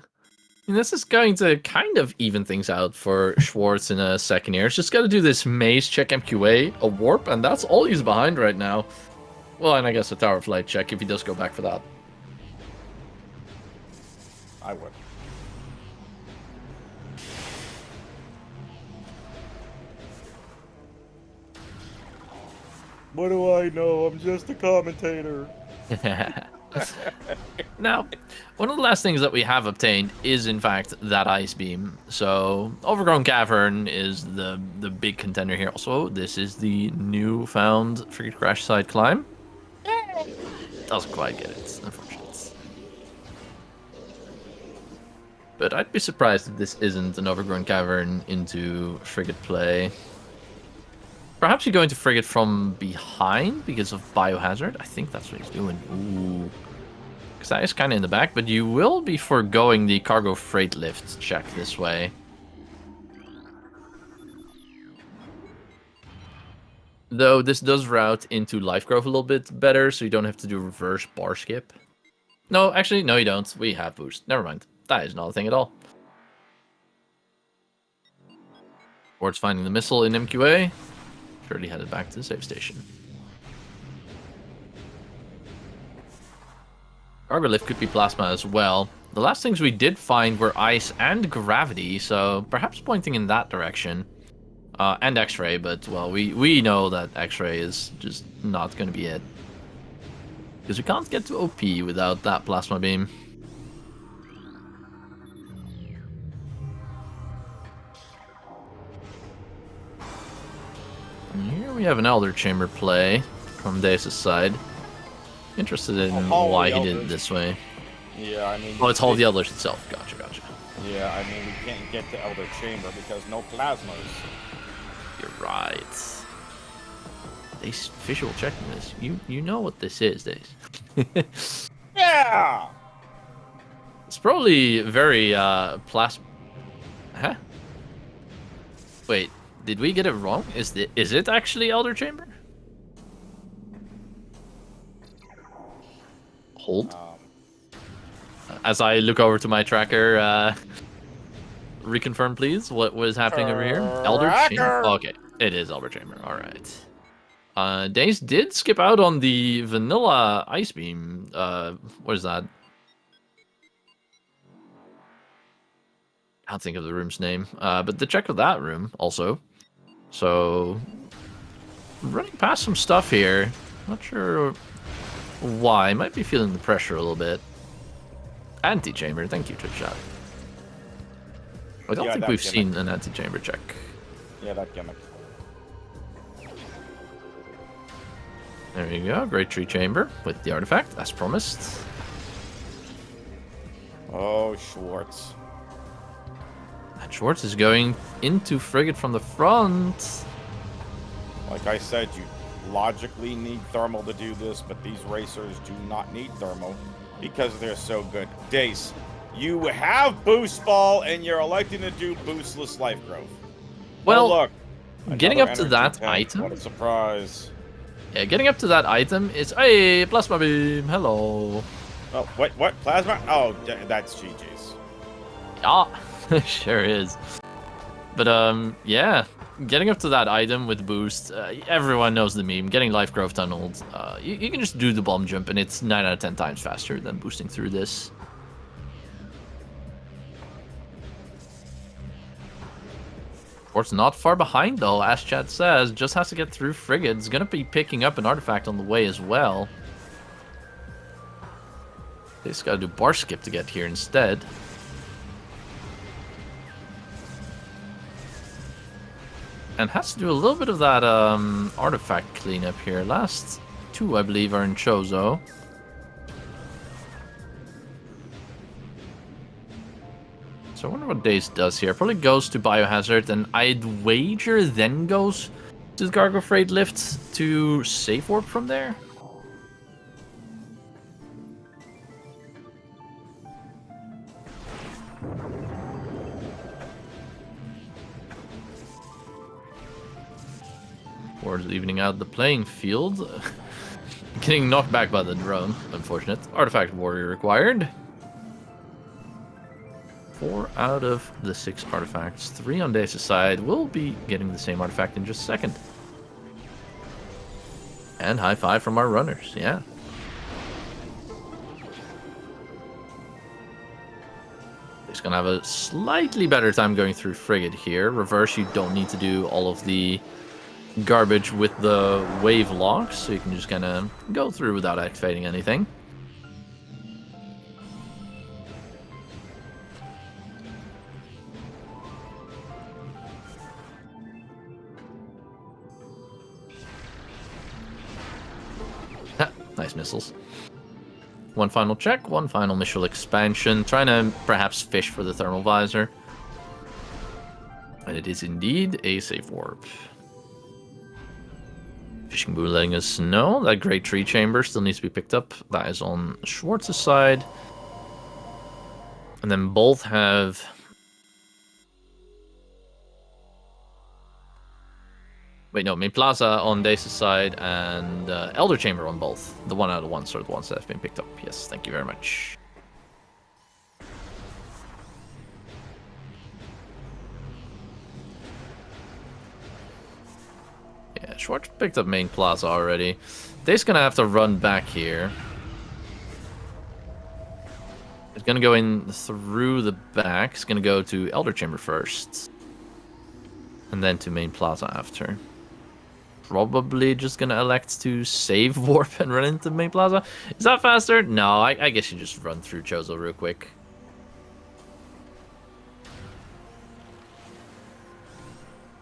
And this is going to kind of even things out for Schwartz in a second here. It's just got to do this maze check MQA, a warp, and that's all he's behind right now. Well, and I guess a Tower of Light check if he does go back for that.
I would. What do I know? I'm just a commentator.
Now, one of the last things that we have obtained is, in fact, that ice beam. So, Overgrown Cavern is the big contender here. Also, this is the newfound Frigate Crash side climb. Doesn't quite get it, unfortunately. But I'd be surprised if this isn't an Overgrown Cavern into Frigate play. Perhaps you go into Frigate from behind because of Biohazard. I think that's what he's doing. Ooh. Because that is kind of in the back, but you will be foregoing the cargo freight lift check this way. Though this does route into Life Growth a little bit better, so you don't have to do reverse bar skip. No, actually, no you don't. We have boost. Never mind. That is not a thing at all. Schwartz finding the missile in MQA. Surely headed back to the save station. Cargo lift could be plasma as well. The last things we did find were ice and gravity, so perhaps pointing in that direction. And X-ray, but well, we know that X-ray is just not going to be it. Because we can't get to OP without that plasma beam. And here we have an Elder Chamber play from Dace's side. Interested in why he did it this way.
Yeah, I mean...
Oh, it's Hall of the Elders itself. Gotcha, gotcha.
Yeah, I mean, we can't get to Elder Chamber because no plasmas.
You're right. Dace visual checking this. You know what this is, Dace.
Yeah!
It's probably very Huh? Wait, did we get it wrong? Is it actually Elder Chamber? Hold. As I look over to my tracker, reconfirm please. What was happening over here? Elder Chamber. Oh, okay, it is Elder Chamber. All right. Dace did skip out on the vanilla ice beam. What is that? I can't think of the room's name. But the check of that room also. So running past some stuff here. Not sure why. Might be feeling the pressure a little bit. Anti-chamber. Thank you, Twitch chat. I don't think we've seen an anti-chamber check.
Yeah, that gimmick.
There you go. Great tree chamber with the artifact, as promised.
Oh, Schwartz.
And Schwartz is going into frigate from the front.
Like I said, you logically need thermal to do this, but these racers do not need thermal because they're so good. Dace, you have boost ball and you're electing to do boostless life growth.
Well,
look,
getting up to that
tank.
item.
What a surprise.
Yeah, getting up to that item is a plasma beam. Hello.
Oh, what? Plasma? Oh, that's GG's.
Yeah, sure is. But yeah, getting up to that item with boost, everyone knows the meme. Getting life growth tunneled, you can just do the bomb jump, and it's 9 out of 10 times faster than boosting through this. Schwartz not far behind though, as chat says. Just has to get through frigate. It's gonna be picking up an artifact on the way as well. They just gotta do bar skip to get here instead. And has to do a little bit of that artifact cleanup here. Last two, I believe, are in Chozo. So I wonder what Dace does here. Probably goes to Biohazard, and I'd wager then goes to the Cargo Freight Lift to safe warp from there. Or evening out the playing field. Getting knocked back by the drone. Unfortunate. Artifact Warrior required. 4 out of the 6 artifacts. 3 on Dace's side. We'll be getting the same artifact in just a second. And high five from our runners. Yeah. He's going to have a slightly better time going through frigate here. Reverse, you don't need to do all of the garbage with the wave locks, so you can just kind of go through without activating anything. Nice missiles. One final check, one final missile expansion, trying to perhaps fish for the thermal visor. And it is indeed a safe warp. Fishing buoy letting us know that great tree chamber still needs to be picked up. That is on Schwartz's side. And then both have... Wait, no, Main Plaza on Dace's side and Elder Chamber on both. The 1 out of 1s are the ones that have been picked up. Yes, thank you very much. Yeah, Schwartz picked up Main Plaza already. Dace's gonna have to run back here. He's gonna go in through the back. He's gonna go to Elder Chamber first. And then to Main Plaza after. Probably just gonna elect to save warp and run into Main Plaza. Is that faster? No, I guess you just run through Chozo real quick.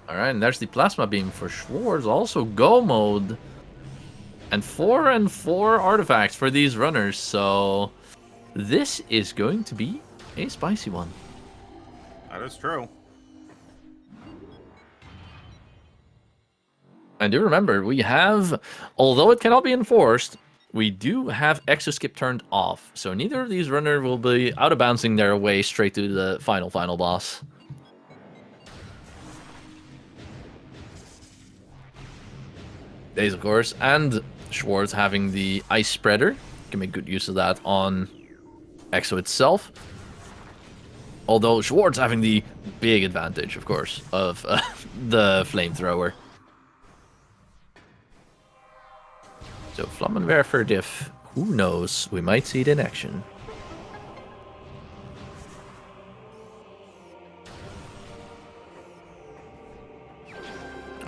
Alright, and there's the plasma beam for Schwartz. Also go mode. And 4 and 4 artifacts for these runners. So this is going to be a spicy one.
That is true.
And do remember, we have, although it cannot be enforced, we do have exo skip turned off, so neither of these runners will be out of bouncing their way straight to the final boss. Days, of course, and Schwartz having the ice spreader. Can make good use of that on exo itself. Although Schwartz having the big advantage, of course, of the flamethrower. So Flammenwerfer diff, who knows? We might see it in action.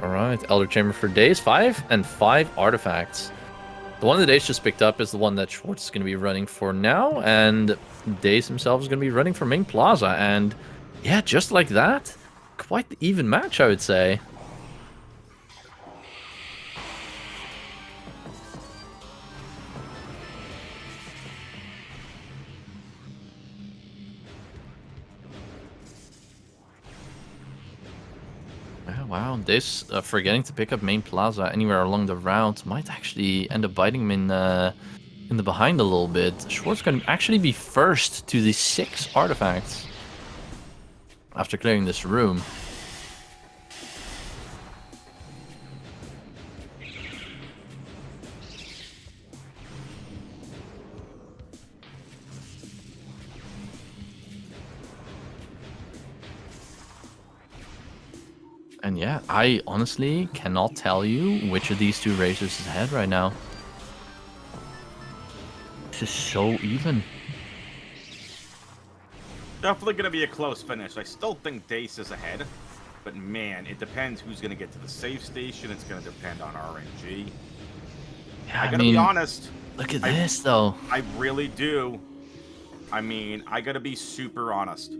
Alright, Elder Chamber for Days, 5 and 5 artifacts. The one that Dace just picked up is the one that Schwartz is going to be running for now, and Dace himself is going to be running for Main Plaza, and yeah, just like that, quite the even match, I would say. Wow, Dace forgetting to pick up Main Plaza anywhere along the route might actually end up biting him in the behind a little bit. Schwartz can actually be first to the 6 artifacts after clearing this room. And yeah, I honestly cannot tell you which of these two racers is ahead right now. This is so even.
Definitely going to be a close finish. I still think Dace is ahead. But man, it depends who's going to get to the save station. It's going to depend on RNG.
Yeah,
I got to be honest.
Look at this, though.
I really do. I mean, I got to be super honest.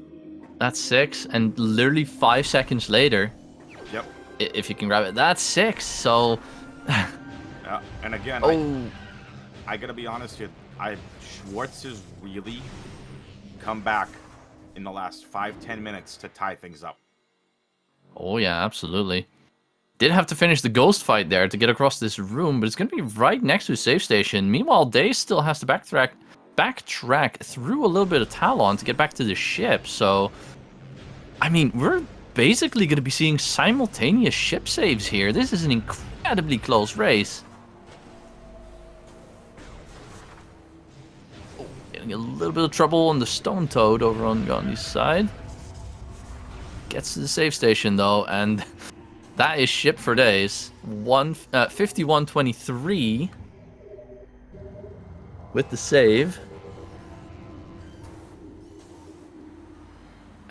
That's 6, and literally 5 seconds later...
Yep.
If you can grab it, that's 6. So,
and again, I gotta be honest here. Schwartz has really come back in the last 5-10 minutes to tie things up.
Oh yeah, absolutely. Did have to finish the ghost fight there to get across this room, but it's gonna be right next to a save station. Meanwhile, Dace still has to backtrack through a little bit of Talon to get back to the ship. So, I mean, we're basically going to be seeing simultaneous ship saves here. This is an incredibly close race. Oh, getting a little bit of trouble on the Stone Toad over on Gandhi's side. Gets to the save station though, and that is ship for Days. 51-23 with the save.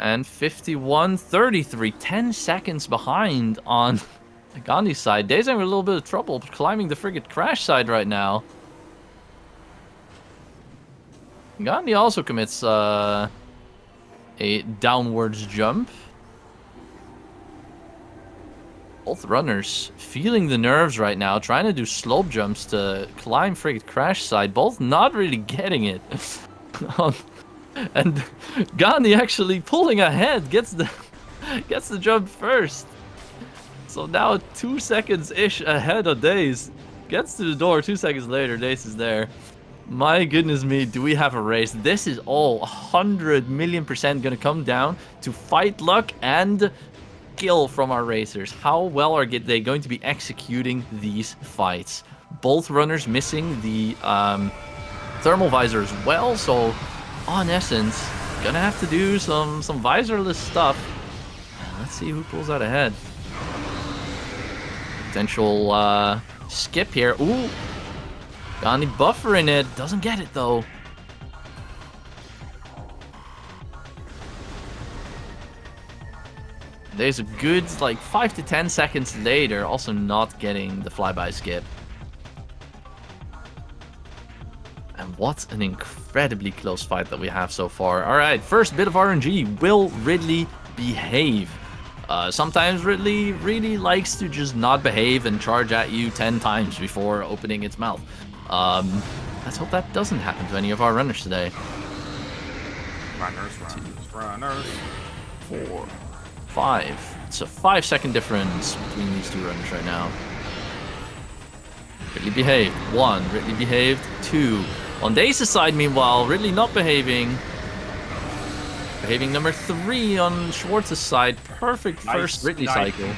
And 51-33, 10 seconds behind on Gandhi's side. Days having a little bit of trouble climbing the frigate crash side right now. Gandhi also commits a downwards jump. Both runners feeling the nerves right now, trying to do slope jumps to climb frigate crash side. Both not really getting it. And Gandhi actually pulling ahead, gets the jump first. So now 2 seconds-ish ahead of Dace. Gets to the door 2 seconds later, Dace is there. My goodness me, do we have a race. This is all 100,000,000% gonna come down to fight luck and skill from our racers. How well are they going to be executing these fights? Both runners missing the thermal visor as well, so on essence, gonna have to do some visorless stuff. Let's see who pulls out ahead. Potential skip here. Ooh, Gandhi buffering it. Doesn't get it though. There's a good like 5 to 10 seconds later, also not getting the flyby skip. And what an incredibly close fight that we have so far. Alright, first bit of RNG. Will Ridley behave? Sometimes Ridley really likes to just not behave and charge at you 10 times before opening its mouth. Let's hope that doesn't happen to any of our runners today.
Runners.
4, 5. It's a 5-second difference between these two runners right now. Ridley behaved. 1. Ridley behaved. 2. On Dace's side, meanwhile, Ridley not behaving. Behaving number 3 on Schwartz's side. Perfect first Ridley cycle.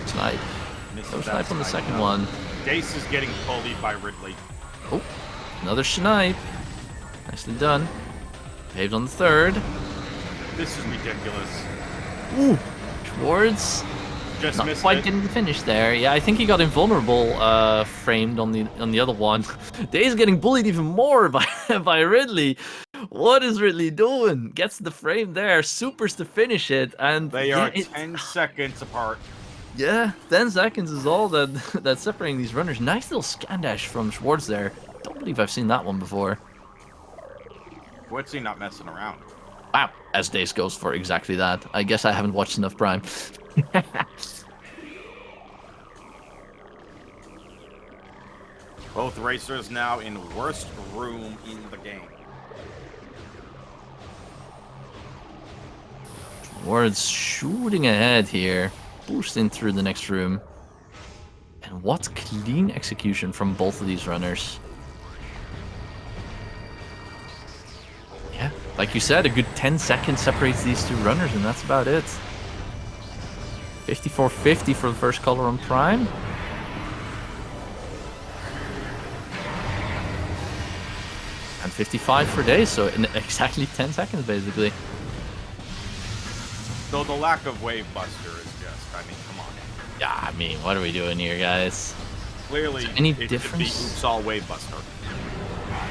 Snipe. No snipe on the second one.
Dace is getting bullied by Ridley.
Oh, another snipe. Nicely done. Behaved on the third.
This is ridiculous.
Ooh, Schwartz.
Just
Not
missed
quite
it.
getting the finish there. Yeah, I think he got invulnerable framed on the other one. Dave's getting bullied even more by by Ridley. What is Ridley doing? Gets the frame there, supers to finish it, and
They are 10 seconds apart.
Yeah, 10 seconds is all that's separating these runners. Nice little scan dash from Schwartz there. Don't believe I've seen that one before.
What's he not messing around?
Wow, as Dace goes for exactly that. I guess I haven't watched enough Prime.
Both racers now in worst room in the game.
Schwartz shooting ahead here, boosting through the next room. And what clean execution from both of these runners. Yeah, like you said, a good 10 seconds separates these two runners, and that's about it. 54.50 for the first color on Prime. And 55 for Days, so in exactly 10 seconds, basically.
Though the lack of Wave Buster is just, I mean, come on.
Yeah, I mean, what are we doing here, guys?
Clearly,
Any
it
difference?
could be Oops All Wave Buster.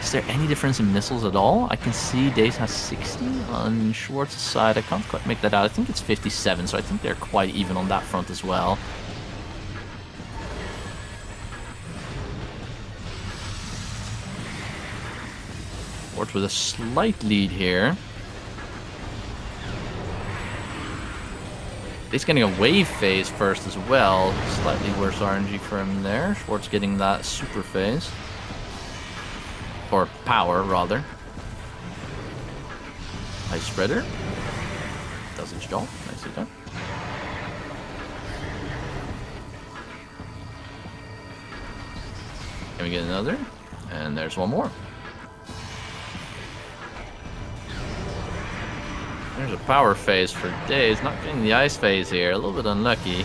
Is there any difference in missiles at all? I can see Dace has 60 on Schwartz's side. I can't quite make that out. I think it's 57, so I think they're quite even on that front as well. Schwartz with a slight lead here. He's getting a wave phase first as well. Slightly worse RNG for him there. Schwartz getting that super phase. Or power, rather. Ice spreader. Does its job. Nicely done. Can we get another? And there's one more. There's a power phase for Days. Not getting the ice phase here. A little bit unlucky.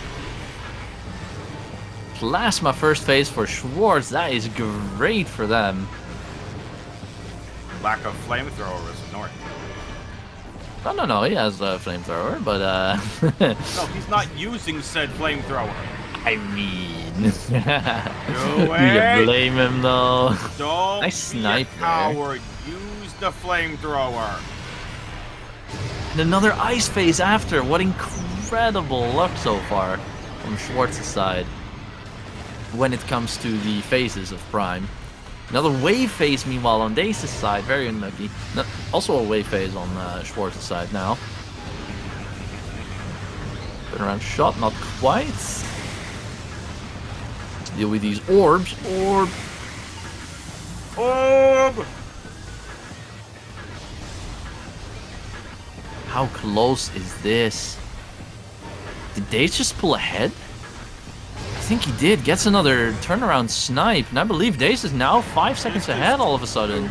Plasma first phase for Schwartz. That is great for them.
Lack of flamethrower is ignored.
No. He has a flamethrower, but
No, he's not using said flamethrower.
I mean,
Do
do
it.
you blame him though?
Don't
Nice
be
snipe
a
there.
coward. Use the flamethrower.
And another ice phase after. What incredible luck so far from Schwartz's side when it comes to the phases of Prime. Another wave phase, meanwhile, on Dace's side. Very unlucky. No, also a wave phase on Schwartz's side now. Turnaround shot, not quite. Let's deal with these orbs. Orb. How close is this? Did Dace just pull ahead? I think he did. Gets another turnaround snipe. And I believe Dace is now 5 seconds ahead all of a sudden.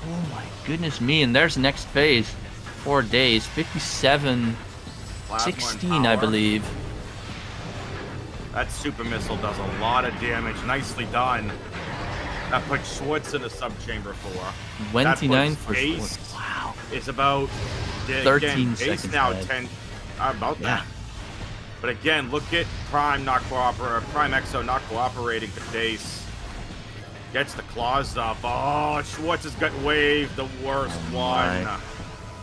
Oh my goodness me. And there's the next phase. 4 days. 57.
Plasma
16,
and
I
power.
believe.
That super missile does a lot of damage. Nicely done. That puts Schwartz in a subchamber for.
29
puts
for
Dace
Schwartz. Wow.
It's about
13
Dace
seconds
now
ahead.
10 about
Yeah.
that. But again, look at Prime not cooperating. Prime Exo not cooperating for Dace. Gets the claws up. Oh, Schwartz has got waved, the worst one.
my.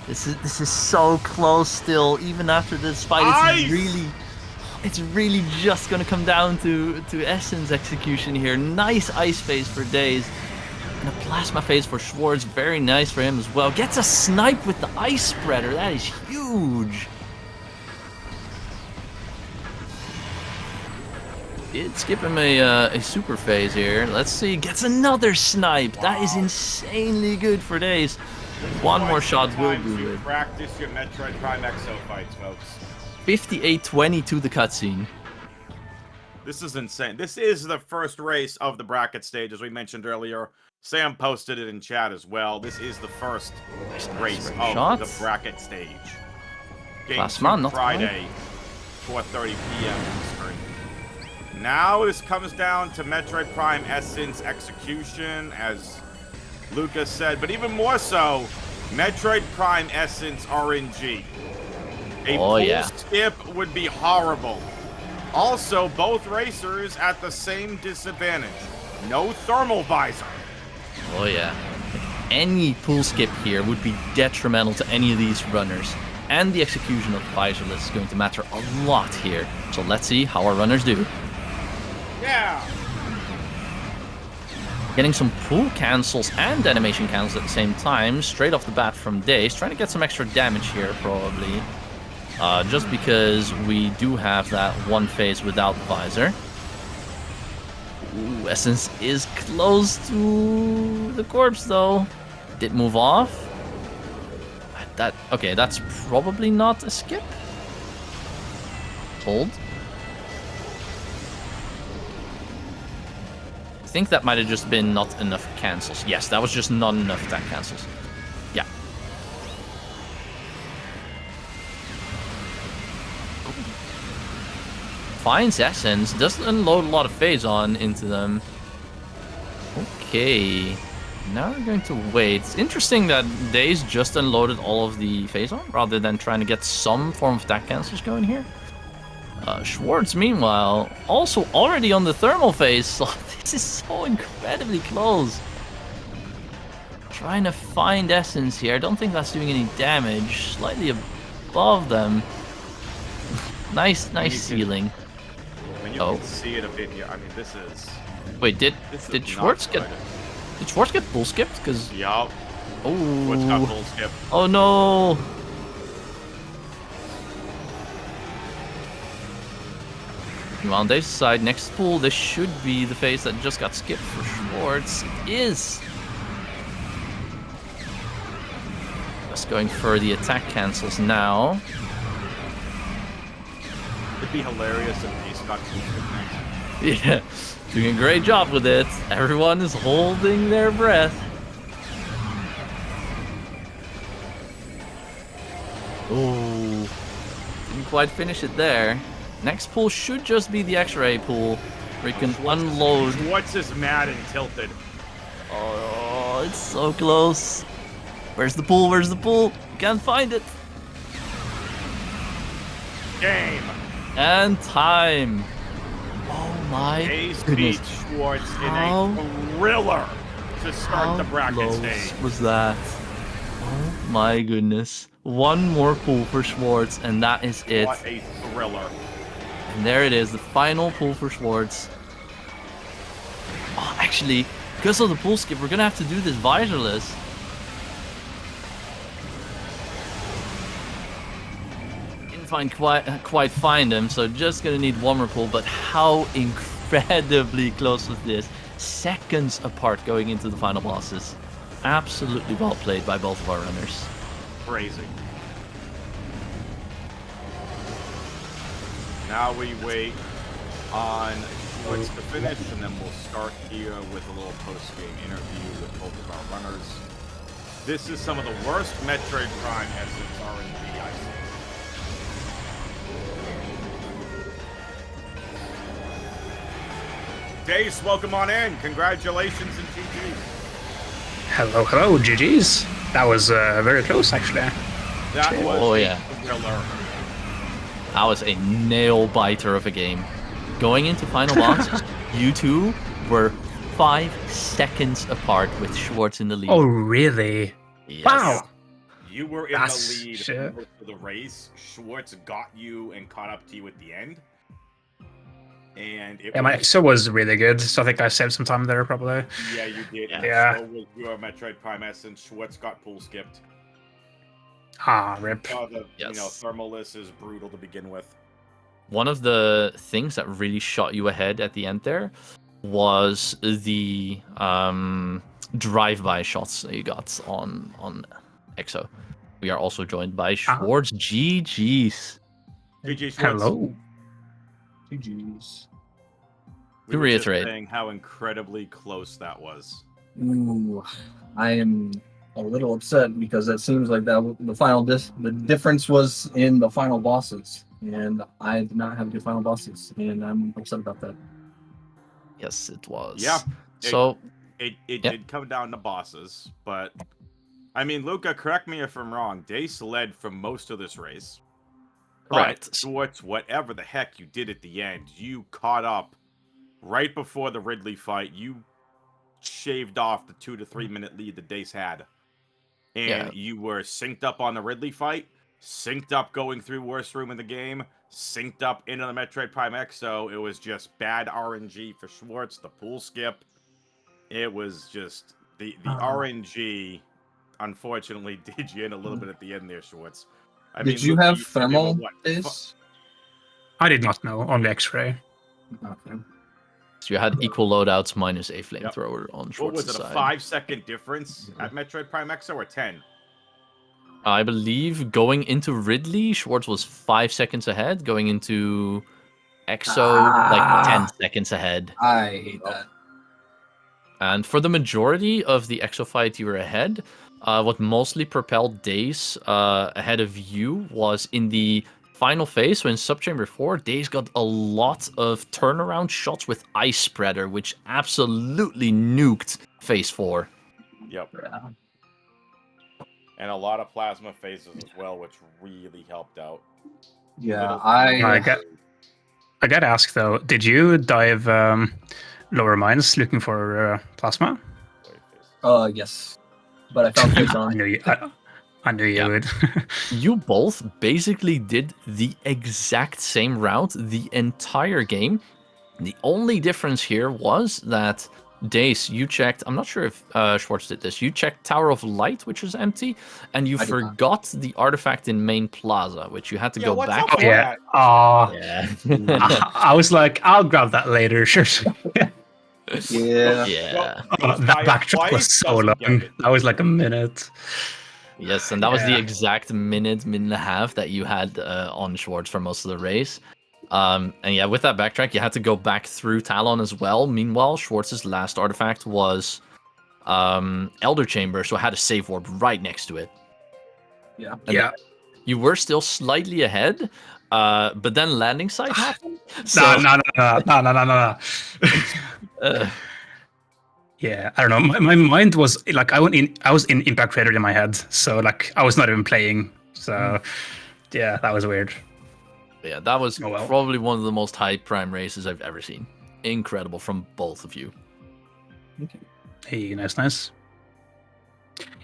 This is so close still, even after this fight.
Ice!
It's really just gonna come down to Essence execution here. Nice ice phase for Days. And a plasma phase for Schwartz. Very nice for him as well. Gets a snipe with the ice spreader. That is huge. Did skip him a super phase here. Let's see. Gets another snipe. That is insanely good for Days. One more shot will do
You
it.
practice your Metroid Prime Exo fights, folks.
58-20 to the cutscene.
This is insane. This is the first race of the bracket stage, as we mentioned earlier. Sam posted it in chat as well. This is the first race of the bracket stage. Game 2 Friday, 4:30 p.m. Eastern. Now this comes down to Metroid Prime Essence execution, as Lucas said, but even more so, Metroid Prime Essence RNG. A pool skip would be horrible. Also, both racers at the same disadvantage. No thermal visor.
Oh yeah. Any pool skip here would be detrimental to any of these runners. And the execution of visorless is going to matter a lot here. So let's see how our runners do.
Yeah.
Getting some pool cancels and animation cancels at the same time, straight off the bat from Dace. Trying to get some extra damage here, probably. Just because we do have that one phase without the visor. Ooh, Essence is close to the corpse, though. Did move off. Okay, that's probably not a skip. Hold. I think that might have just been not enough cancels. Yes, that was just not enough attack cancels. Yeah. Finds Essence, doesn't unload a lot of phase on into them. Okay. Now we're going to wait. It's interesting that Daze just unloaded all of the phase on rather than trying to get some form of attack cancels going here. Schwartz, meanwhile, also already on the thermal phase. So this is so incredibly close. Trying to find Essence here. I don't think that's doing any damage. Slightly above them. nice ceiling.
You can see it a bit here. I mean, this is...
Wait, did Schwartz get... Did Schwartz get bull skipped? Because...
Yup.
Oh.
Schwartz got bull skipped.
Oh, no. On Dave's side, next pool, this should be the phase that just got skipped for Schwartz. It is. Just going for the attack cancels now.
It'd be hilarious if Ace got bull skipped next.
Yeah, doing a great job with it. Everyone is holding their breath. Oh, didn't quite finish it there. Next pool should just be the X-ray pool, where you can unload.
Schwartz is mad and tilted.
Oh, it's so close. Where's the pool? Where's the pool? Can't find it.
Game.
And time. Oh my
Ace
goodness.
beat Schwartz in a thriller to start the bracket stage.
Was that? Oh my goodness. One more pool for Schwartz, and that is it.
What a thriller.
And there it is, the final pool for Schwartz. Oh, actually, because of the pool skip, we're gonna have to do this visorless. Didn't quite find him, so just gonna need one more pull. But how incredibly close was this? Seconds apart going into the final bosses. Absolutely well played by both of our runners.
Crazy. Now we wait on Schwartz to finish, and then we'll start here with a little post-game interview with both of our runners. This is some of the worst Metroid Prime Essence RNG I've seen. Dace, welcome on in. Congratulations and GG.
Hello, hello, GG's. That was very close, actually.
That was
a
thriller.
That was a nail-biter of a game. Going into final bosses, you two were 5 seconds apart with Schwartz in the lead.
Oh, really?
Yes.
Wow.
You were in the lead for the race. Schwartz got you and caught up to you at the end. And
my EXO was really good, so I think I saved some time there, probably.
Yeah, you did.
Yeah.
So was your Metroid Prime Essence. Schwartz got pool skipped.
Ah, rip.
Thermalist is brutal to begin with.
One of the things that really shot you ahead at the end there was the drive-by shots that you got on EXO. We are also joined by Schwartz. GG's.
GG Schwartz.
Hello.
GG's.
We were just
reiterate.
saying how incredibly close that was.
Ooh, I am a little upset because it seems like that the difference was in the final bosses, and I did not have good final bosses, and I'm upset about that.
Yes, it was.
Yeah.
So
It
Yeah.
did come down to bosses, but I mean, Luca, correct me if I'm wrong. Dace led for most of this race.
correct.
But Schwartz, whatever the heck you did at the end, you caught up right before the Ridley fight. You shaved off the 2 to 3 minute lead that Dace had. And
Yeah.
you were synced up on the Ridley fight, synced up going through worst room in the game, synced up into the Metroid Prime Exo. It was just bad RNG for Schwartz, the pool skip. It was just the RNG unfortunately did you in a little bit at the end there, Schwartz.
Did you
Luca,
have
did
thermal
what?
days?
I did not know, only X-ray.
Okay.
So you had equal loadouts minus a flamethrower on
What
Schwartz's
was it, a
side.
5-second difference at Metroid Prime Exo or 10?
I believe going into Ridley, Schwartz was 5 seconds ahead. Going into Exo, like 10 seconds ahead.
I hate that.
And for the majority of the Exo fight, you were ahead. What mostly propelled Dace ahead of you was in the final phase. So in Subchamber 4, Dace got a lot of turnaround shots with Ice Spreader, which absolutely nuked Phase 4.
Yep.
Yeah.
And a lot of plasma phases as well, which really helped out.
Yeah,
Little-
I gotta ask though, did you dive lower mines looking for plasma?
Yes, but I found phase
I
on.
knew you. I knew you
Yeah.
would.
You both basically did the exact same route the entire game. The only difference here was that Dace, you checked, I'm not sure if Schwartz did this, you checked Tower of Light, which was empty, and you
I did not.
forgot the artifact in Main Plaza, which you had to
Yeah,
go
what's
back.
up with
Yeah.
that?
Yeah.
I was like, I'll grab that later. Sure.
Yeah.
Yeah.
Goes
That
by
backtrack
twice,
was so
doesn't get
long.
it.
That was like a minute.
Yes, and that was the
Yeah.
exact minute and a half that you had on Schwartz for most of the race. And yeah, with that backtrack, you had to go back through Talon as well. Meanwhile, Schwartz's last artifact was Elder Chamber, so I had a save warp right next to it.
Yeah.
And
Yeah.
you were still slightly ahead, but then landing site happened. So,
No. Yeah, I don't know. My mind was like I was in Impact Crater in my head, so like I was not even playing. So yeah, that was weird.
yeah, that was
Oh, well.
probably one of the most high prime races I've ever seen. Incredible from both of you.
Hey, nice.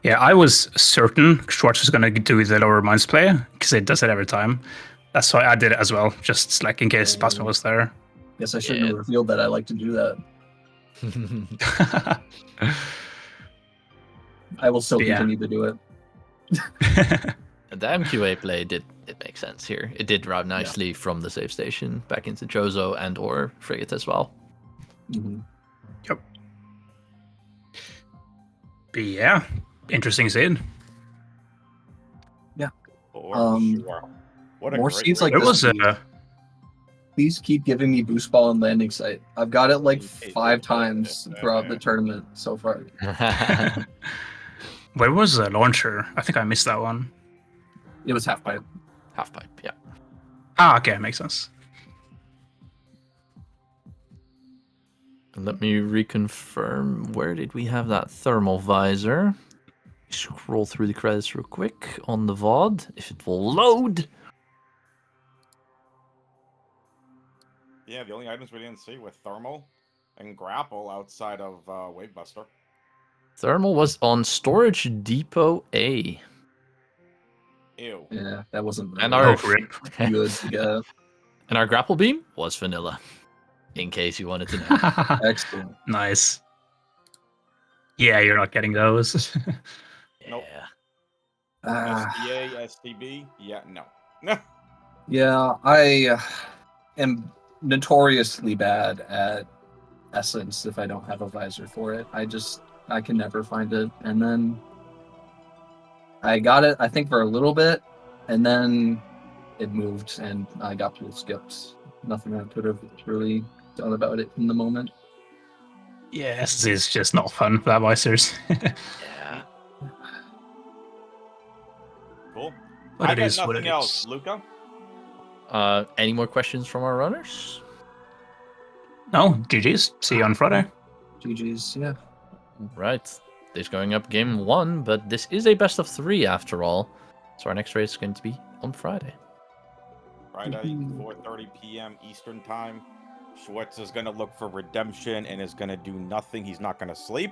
Yeah, I was certain Schwartz was gonna do the lower mines play because it does it every time. That's why I did it as well, just like in case Pasma was there.
Guess I shouldn't
Yeah.
have revealed that I like to do that. I will still
Yeah.
continue to do it.
The MQA play did make sense here. It did route nicely from the save station back into Chozo and or Frigate as well.
Mhm.
But yeah, interesting scene.
For
Um,
sure. What a
more
great
scenes like
race.
It was
Please keep giving me boost ball and landing site. I've got it like 5 times throughout the tournament so far.
where was the launcher? I think I missed that one.
It was half pipe.
Half pipe, yeah.
Ah, okay, makes sense.
And let me reconfirm. Where did we have that thermal visor? Scroll through the credits real quick on the VOD, if it will load.
Yeah, the only items we didn't see were thermal and grapple outside of Wavebuster.
Thermal was on Storage Depot A.
Ew.
Yeah, that wasn't
And
really
our-
Oh, rip.
good. Yeah,
And our grapple beam was vanilla, in case you wanted to know.
excellent.
Nice. Yeah, you're not getting those.
Nope.
Yeah.
SDA, STB? Yeah, no.
Yeah, I am notoriously bad at Essence if I don't have a visor for it. I can never find it. And then I got it, I think, for a little bit, and then it moved and I got pool skipped. Nothing I could have really thought about it in the moment.
Yeah, this is just not fun for advisors.
Yeah.
Cool.
But
I
it
got
is what
nothing
it
else,
is.
Luca.
Any more questions from our runners?
No, GG's. See you on Friday.
GG's, yeah.
Right. This going up game 1, but this is a best of 3 after all. So our next race is going to be on Friday.
Friday, 4:30 p.m. Eastern Time. Schwartz is going to look for redemption and is going to do nothing. He's not going to sleep.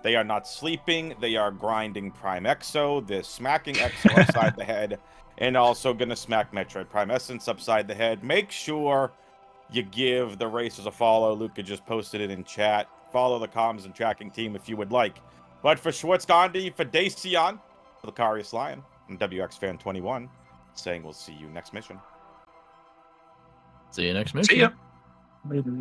They are not sleeping. They are grinding Prime Exo. They're smacking Exo upside the head. And also going to smack Metroid Prime Essence upside the head. Make sure you give the racers a follow. Luca just posted it in chat. Follow the comms and tracking team if you would like. But for Schwartz, Gandhi, for Daceon, for the Carius Lion, and WXFan21, saying we'll see you next mission.
See you next mission.
See ya.
Later.